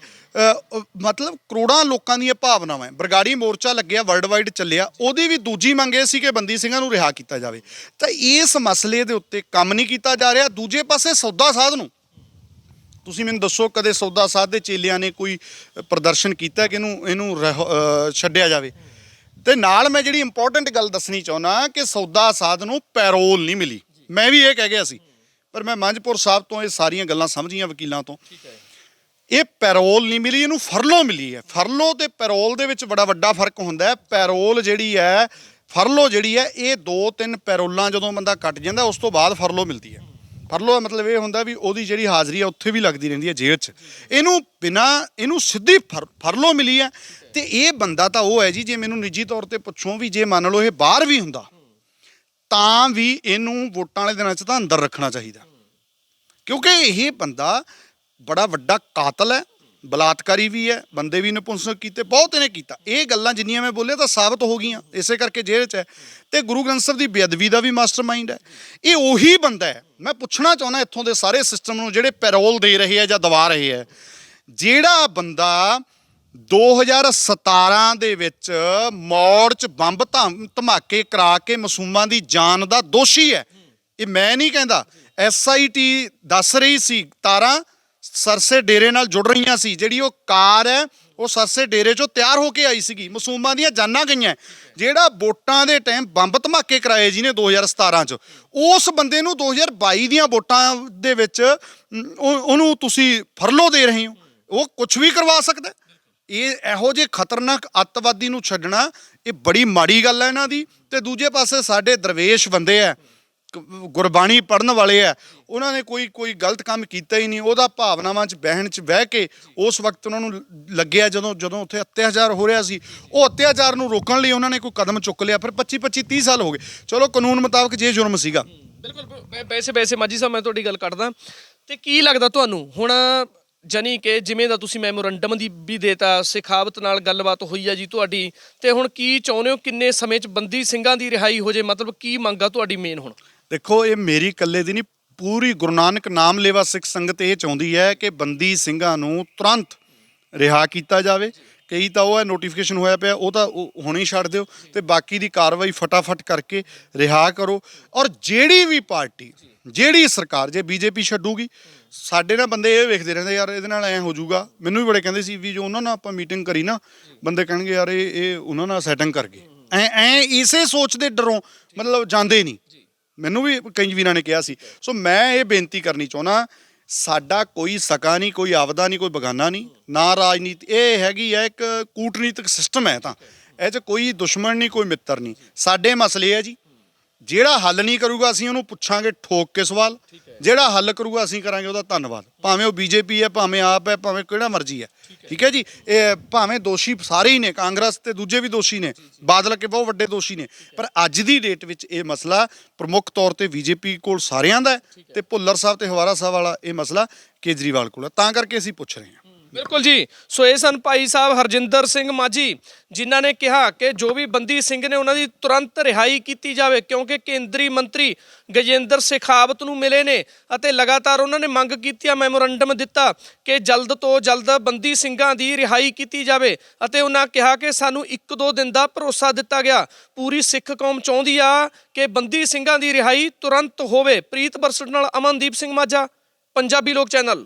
ਮਤਲਬ ਕਰੋੜਾਂ ਲੋਕਾਂ ਦੀਆਂ ਭਾਵਨਾਵਾਂ। ਬਰਗਾੜੀ ਮੋਰਚਾ ਲੱਗਿਆ, ਵਰਲਡ ਵਾਈਡ ਚੱਲਿਆ, ਉਹਦੀ ਵੀ ਦੂਜੀ ਮੰਗ ਇਹ ਸੀ ਕਿ ਬੰਦੀ ਸਿੰਘਾਂ ਨੂੰ ਰਿਹਾ ਕੀਤਾ ਜਾਵੇ। ਤਾਂ ਇਸ ਮਸਲੇ ਦੇ ਉੱਤੇ ਕੰਮ ਨਹੀਂ ਕੀਤਾ ਜਾ ਰਿਹਾ। ਦੂਜੇ ਪਾਸੇ ਸੌਦਾ ਸਾਧ ਨੂੰ, ਤੁਸੀਂ ਮੈਨੂੰ ਦੱਸੋ ਕਦੇ ਸੌਦਾ ਸਾਧ ਦੇ ਚੇਲਿਆਂ ਨੇ ਕੋਈ ਪ੍ਰਦਰਸ਼ਨ ਕੀਤਾ ਕਿ ਇਹਨੂੰ ਛੱਡਿਆ ਜਾਵੇ? ਤੇ ਨਾਲ ਮੈਂ ਜਿਹੜੀ ਇੰਪੋਰਟੈਂਟ ਗੱਲ ਦੱਸਣੀ ਚਾਹੁੰਦਾ ਕਿ ਸੌਦਾ ਸਾਧ ਨੂੰ ਪੈਰੋਲ ਨਹੀਂ ਮਿਲੀ। ਮੈਂ ਵੀ ਇਹ ਕਹਿ ਗਿਆ ਸੀ ਪਰ ਮੈਂ ਮੰਝਪੁਰ ਸਾਹਿਬ ਤੋਂ ਇਹ ਸਾਰੀਆਂ ਗੱਲਾਂ ਸਮਝੀਆਂ ਵਕੀਲਾਂ ਤੋਂ। ਇਹ ਪੈਰੋਲ ਨਹੀਂ ਮਿਲੀ, ਇਹਨੂੰ ਫਰਲੋ ਮਿਲੀ ਹੈ। ਫਰਲੋ ਤੇ ਪੈਰੋਲ ਦੇ ਵਿੱਚ ਬੜਾ ਵੱਡਾ ਫਰਕ ਹੁੰਦਾ ਹੈ। ਪੈਰੋਲ ਜਿਹੜੀ ਹੈ, ਫਰਲੋ ਜਿਹੜੀ ਹੈ, ਇਹ 2-3 ਪੈਰੋਲਾਂ ਜਦੋਂ ਬੰਦਾ ਕੱਟ ਜਾਂਦਾ ਉਸ ਤੋਂ ਬਾਅਦ ਫਰਲੋ ਮਿਲਦੀ ਹੈ। ਫਰਲੋ ਦਾ ਮਤਲਬ ਇਹ ਹੁੰਦਾ ਵੀ ਉਹਦੀ ਜਿਹੜੀ ਹਾਜ਼ਰੀ ਹੈ ਉੱਥੇ ਵੀ ਲੱਗਦੀ ਰਹਿੰਦੀ ਹੈ ਜੇਲ੍ਹ 'ਚ। ਇਹਨੂੰ ਸਿੱਧੀ ਫਰਲੋ ਮਿਲੀ ਹੈ। ਤੇ ਇਹ ਬੰਦਾ ਤਾਂ ਉਹ ਹੈ ਜੀ, ਜੇ ਮੈਨੂੰ ਨਿੱਜੀ ਤੌਰ ਤੇ ਪੁੱਛੋ ਵੀ ਜੇ ਮੰਨ ਲਓ ਇਹ ਬਾਹਰ ਵੀ ਹੁੰਦਾ ਤਾਂ ਵੀ ਇਹਨੂੰ ਵੋਟਾਂ ਵਾਲੇ ਦਿਨਾਂ 'ਚ ਤਾਂ ਅੰਦਰ ਰੱਖਣਾ ਚਾਹੀਦਾ, ਕਿਉਂਕਿ ਇਹ ਬੰਦਾ ਬੜਾ ਵੱਡਾ ਕਾਤਲ ਹੈ, ਬਲਾਤਕਾਰੀ ਵੀ ਹੈ, ਬੰਦੇ ਵੀ ਨਪੁੰਸਕ ਕੀਤੇ, ਬਹੁਤ ਇਹਨੇ ਕੀਤਾ। ਇਹ ਗੱਲਾਂ ਜਿੰਨੀਆਂ ਮੈਂ ਬੋਲਿਆ ਤਾਂ ਸਾਬਤ ਹੋ ਗਈਆਂ, ਇਸੇ ਕਰਕੇ ਜੇਲ੍ਹ 'ਚ ਹੈ। ਤੇ ਗੁਰੂ ਗ੍ਰੰਥ ਸਾਹਿਬ ਦੀ ਬੇਅਦਬੀ ਦਾ ਵੀ ਮਾਸਟਰਮਾਈਂਡ ਹੈ। ਇਹ ਉਹੀ ਬੰਦਾ ਹੈ। ਮੈਂ ਪੁੱਛਣਾ ਚਾਹੁੰਦਾ ਇੱਥੋਂ ਦੇ ਸਾਰੇ ਸਿਸਟਮ ਨੂੰ ਜਿਹੜੇ ਪੈਰੋਲ ਦੇ ਰਹੇ ਆ ਜਾਂ ਦਵਾ ਰਹੇ ਆ, ਜਿਹੜਾ ਬੰਦਾ 2017 ਦੇ ਵਿੱਚ ਮੌੜ 'ਚ ਬੰਬ ਧਮਾਕੇ ਕਰਾ ਕੇ ਮਾਸੂਮਾਂ ਦੀ ਜਾਨ ਦਾ ਦੋਸ਼ੀ ਹੈ। ਇਹ ਮੈਂ ਨਹੀਂ ਕਹਿੰਦਾ, SIT ਦੱਸ ਰਹੀ ਸੀ। ਤਾਰਾਂ ਸਰਸੇ ਡੇਰੇ ਨਾਲ ਜੁੜ ਰਹੀਆਂ ਸੀ। ਜਿਹੜੀ ਉਹ ਕਾਰ ਹੈ ਉਹ ਸਰਸੇ ਡੇਰੇ 'ਚੋਂ ਤਿਆਰ ਹੋ ਕੇ ਆਈ ਸੀਗੀ। ਮਾਸੂਮਾਂ ਦੀਆਂ ਜਾਨਾਂ ਗਈਆਂ। ਜਿਹੜਾ ਵੋਟਾਂ ਦੇ ਟਾਈਮ ਬੰਬ ਧਮਾਕੇ ਕਰਾਏ ਜਿਹਨੇ 2017 'ਚ, ਉਸ ਬੰਦੇ ਨੂੰ 2022 ਦੀਆਂ ਵੋਟਾਂ ਦੇ ਵਿੱਚ ਉਹਨੂੰ ਤੁਸੀਂ ਫਰਲੋ ਦੇ ਰਹੇ ਹੋ। ਉਹ ਕੁਝ ਵੀ ਕਰਵਾ ਸਕਦਾ। ਇਹ ਇਹੋ ਜਿਹੇ ਖਤਰਨਾਕ ਅੱਤਵਾਦੀ ਨੂੰ ਛੱਡਣਾ ਇਹ ਬੜੀ ਮਾੜੀ ਗੱਲ ਹੈ ਇਹਨਾਂ ਦੀ। ਤੇ ਦੂਜੇ ਪਾਸੇ ਸਾਡੇ ਦਰਵੇਸ਼ ਬੰਦੇ ਆ, ਗੁਰਬਾਣੀ ਪੜ੍ਹਨ ਵਾਲੇ ਆ, ਉਹਨਾਂ ਨੇ ਕੋਈ ਗਲਤ ਕੰਮ ਕੀਤਾ ਹੀ ਨਹੀਂ। ਉਹਦਾ ਭਾਵਨਾਵਾਂ 'ਚ ਬਹਿਣ 'ਚ ਬਹਿ ਕੇ ਉਸ ਵਕਤ ਉਹਨਾਂ ਨੂੰ ਲੱਗਿਆ ਜਦੋਂ ਉੱਥੇ ਅਤਿਆਚਾਰ ਹੋ ਰਿਹਾ ਸੀ, ਉਹ ਅਤਿਆਚਾਰ ਨੂੰ ਰੋਕਣ ਲਈ ਉਹਨਾਂ ਨੇ ਕੋਈ ਕਦਮ ਚੁੱਕ ਲਿਆ। ਫਿਰ 25-30 ਸਾਲ ਹੋ ਗਏ। ਚਲੋ ਕਾਨੂੰਨ ਮੁਤਾਬਕ ਜੇ ਜੁਰਮ ਸੀਗਾ। ਬਿਲਕੁਲ। ਵੈਸੇ ਮਾਝੀ ਸਾਹਿਬ ਮੈਂ ਤੁਹਾਡੀ ਗੱਲ ਕੱਢਦਾ, ਤੇ ਕੀ ਲੱਗਦਾ ਤੁਹਾਨੂੰ ਹੁਣ, ਜਾਨੀ ਕਿ ਜਿਵੇਂ ਦਾ ਤੁਸੀਂ ਮੈਮੋਰੰਡਮ ਦੀ ਵੀ ਦੇਤਾ, ਸਿਖਾਵਤ ਨਾਲ ਗੱਲਬਾਤ ਹੋਈ ਆ ਜੀ ਤੁਹਾਡੀ, ਤੇ ਹੁਣ ਕੀ ਚਾਹੁੰਦੇ ਹੋ ਕਿੰਨੇ ਸਮੇਂ 'ਚ ਬੰਦੀ ਸਿੰਘਾਂ ਦੀ ਰਿਹਾਈ ਹੋ ਜੇ? ਮਤਲਬ ਕੀ ਮੰਗ ਆ ਤੁਹਾਡੀ ਮੇਨ ਹੁਣ? ਦੇਖੋ, ਇਹ ਮੇਰੀ ਇਕੱਲੇ ਦੀ ਨਹੀਂ, ਪੂਰੀ ਗੁਰੂ ਨਾਨਕ ਨਾਮ ਲੇਵਾ ਸਿੱਖ ਸੰਗਤ ਇਹ ਚਾਹੁੰਦੀ ਹੈ ਕਿ ਬੰਦੀ ਸਿੰਘਾਂ ਨੂੰ ਤੁਰੰਤ ਰਿਹਾ ਕੀਤਾ ਜਾਵੇ। ਕਈ ਤਾਂ ਉਹ ਹੈ ਨੋਟੀਫਿਕੇਸ਼ਨ ਹੋਇਆ ਪਿਆ, ਉਹ ਤਾਂ ਹੁਣੇ ਹੀ ਛੱਡ ਦਿਓ, ਤੇ ਬਾਕੀ ਦੀ ਕਾਰਵਾਈ ਫਟਾਫਟ ਕਰਕੇ ਰਿਹਾ ਕਰੋ। ਔਰ ਜਿਹੜੀ ਵੀ ਪਾਰਟੀ, ਜਿਹੜੀ ਸਰਕਾਰ, ਜੇ BJP ਛੱਡੂਗੀ, ਸਾਡੇ ਨਾਲ ਬੰਦੇ ਇਹ ਵੇਖਦੇ ਰਹਿੰਦੇ ਯਾਰ ਇਹਦੇ ਨਾਲ ਐਂ ਹੋ ਜਾਊਗਾ। ਮੈਨੂੰ ਵੀ ਬੜੇ ਕਹਿੰਦੇ ਸੀ ਵੀ ਜੋ ਉਹਨਾਂ ਨਾਲ ਆਪਾਂ ਮੀਟਿੰਗ ਕਰੀ ਨਾ, ਬੰਦੇ ਕਹਿਣਗੇ ਯਾਰ ਇਹ ਉਹਨਾਂ ਨਾਲ ਸੈਟਿੰਗ ਕਰ ਗਏ। ਐਂ ਇਸੇ ਸੋਚ ਦੇ ਡਰੋਂ ਮਤਲਬ ਜਾਂਦੇ ਨਹੀਂ। ਮੈਨੂੰ ਵੀ ਕਈ ਵੀਰਾਂ ਨੇ ਕਿਹਾ ਸੀ। ਸੋ ਮੈਂ ਇਹ ਬੇਨਤੀ ਕਰਨੀ ਚਾਹੁੰਦਾ, ਸਾਡਾ ਕੋਈ ਸਕਾ ਨਹੀਂ, ਕੋਈ ਆਪਦਾ ਨਹੀਂ, ਕੋਈ ਬਗਾਨਾ ਨਹੀਂ, ਨਾ ਰਾਜਨੀਤੀ। ਇਹ ਹੈਗੀ ਹੈ ਇੱਕ ਕੂਟਨੀਤਿਕ ਸਿਸਟਮ ਹੈ, ਤਾਂ ਇਹ 'ਚ ਕੋਈ ਦੁਸ਼ਮਣ ਨਹੀਂ, ਕੋਈ ਮਿੱਤਰ ਨਹੀਂ। ਸਾਡੇ ਮਸਲੇ ਹੈ ਜੀ, ਜਿਹੜਾ ਹੱਲ ਨਹੀਂ ਕਰੂਗਾ ਅਸੀਂ ਉਹਨੂੰ ਪੁੱਛਾਂਗੇ ਠੋਕ ਕੇ ਸਵਾਲ, ਜਿਹੜਾ ਹੱਲ ਕਰੂਗਾ ਅਸੀਂ ਕਰਾਂਗੇ ਉਹਦਾ ਧੰਨਵਾਦ। ਭਾਵੇਂ ਉਹ BJP ਹੈ, ਭਾਵੇਂ ਆਪ ਹੈ, ਭਾਵੇਂ ਕਿਹੜਾ ਮਰਜ਼ੀ ਹੈ। ਠੀਕ ਹੈ ਜੀ। ਇਹ ਭਾਵੇਂ ਦੋਸ਼ੀ ਸਾਰੇ ਹੀ ਨੇ, ਕਾਂਗਰਸ ਤੇ ਦੂਜੇ ਵੀ ਦੋਸ਼ੀ ਨੇ, ਬਾਦਲ ਕੇ ਬਹੁਤ ਵੱਡੇ ਦੋਸ਼ੀ ਨੇ, ਪਰ ਅੱਜ ਦੀ ਡੇਟ ਵਿੱਚ ਇਹ ਮਸਲਾ ਪ੍ਰਮੁੱਖ ਤੌਰ ਤੇ BJP ਕੋਲ ਸਾਰਿਆਂ ਦਾ ਹੈ, ਤੇ ਭੁੱਲਰ ਸਾਹਿਬ ਤੇ ਹਵਾਰਾ ਸਾਹਿਬ ਵਾਲਾ ਇਹ ਮਸਲਾ ਕੇਜਰੀਵਾਲ ਕੋਲ ਹੈ। ਤਾਂ ਕਰਕੇ ਅਸੀਂ ਪੁੱਛ ਰਹੇ ਹਾਂ। ਬਿਲਕੁਲ ਜੀ। ਸੋ ਇਹ ਸਨ ਭਾਈ ਸਾਹਿਬ ਹਰਜਿੰਦਰ ਸਿੰਘ ਮਾਝੀ, ਜਿਨ੍ਹਾਂ ਨੇ ਕਿਹਾ ਕਿ ਜੋ ਵੀ ਬੰਦੀ ਸਿੰਘ ਨੇ ਉਹਨਾਂ ਦੀ ਤੁਰੰਤ ਰਿਹਾਈ ਕੀਤੀ ਜਾਵੇ, ਕਿਉਂਕਿ ਕੇਂਦਰੀ ਮੰਤਰੀ ਗਜੇਂਦਰ ਸ਼ੇਖਾਵਤ ਨੂੰ ਮਿਲੇ ਨੇ ਅਤੇ ਲਗਾਤਾਰ ਉਹਨਾਂ ਨੇ ਮੰਗ ਕੀਤੀ ਆ, ਮੈਮੋਰੰਡਮ ਦਿੱਤਾ ਕਿ ਜਲਦ ਤੋਂ ਜਲਦ ਬੰਦੀ ਸਿੰਘਾਂ ਦੀ ਰਿਹਾਈ ਕੀਤੀ ਜਾਵੇ। ਅਤੇ ਉਹਨਾਂ ਕਿਹਾ ਕਿ ਸਾਨੂੰ 1-2 ਦਿਨ ਦਾ ਭਰੋਸਾ ਦਿੱਤਾ ਗਿਆ। ਪੂਰੀ ਸਿੱਖ ਕੌਮ ਚਾਹੁੰਦੀ ਆ ਕਿ ਬੰਦੀ ਸਿੰਘਾਂ ਦੀ ਰਿਹਾਈ ਤੁਰੰਤ ਹੋਵੇ। ਪ੍ਰੀਤ ਬਰਸਟ ਨਾਲ ਅਮਨਦੀਪ ਸਿੰਘ ਮਾਝਾ, ਪੰਜਾਬੀ ਲੋਕ ਚੈਨਲ।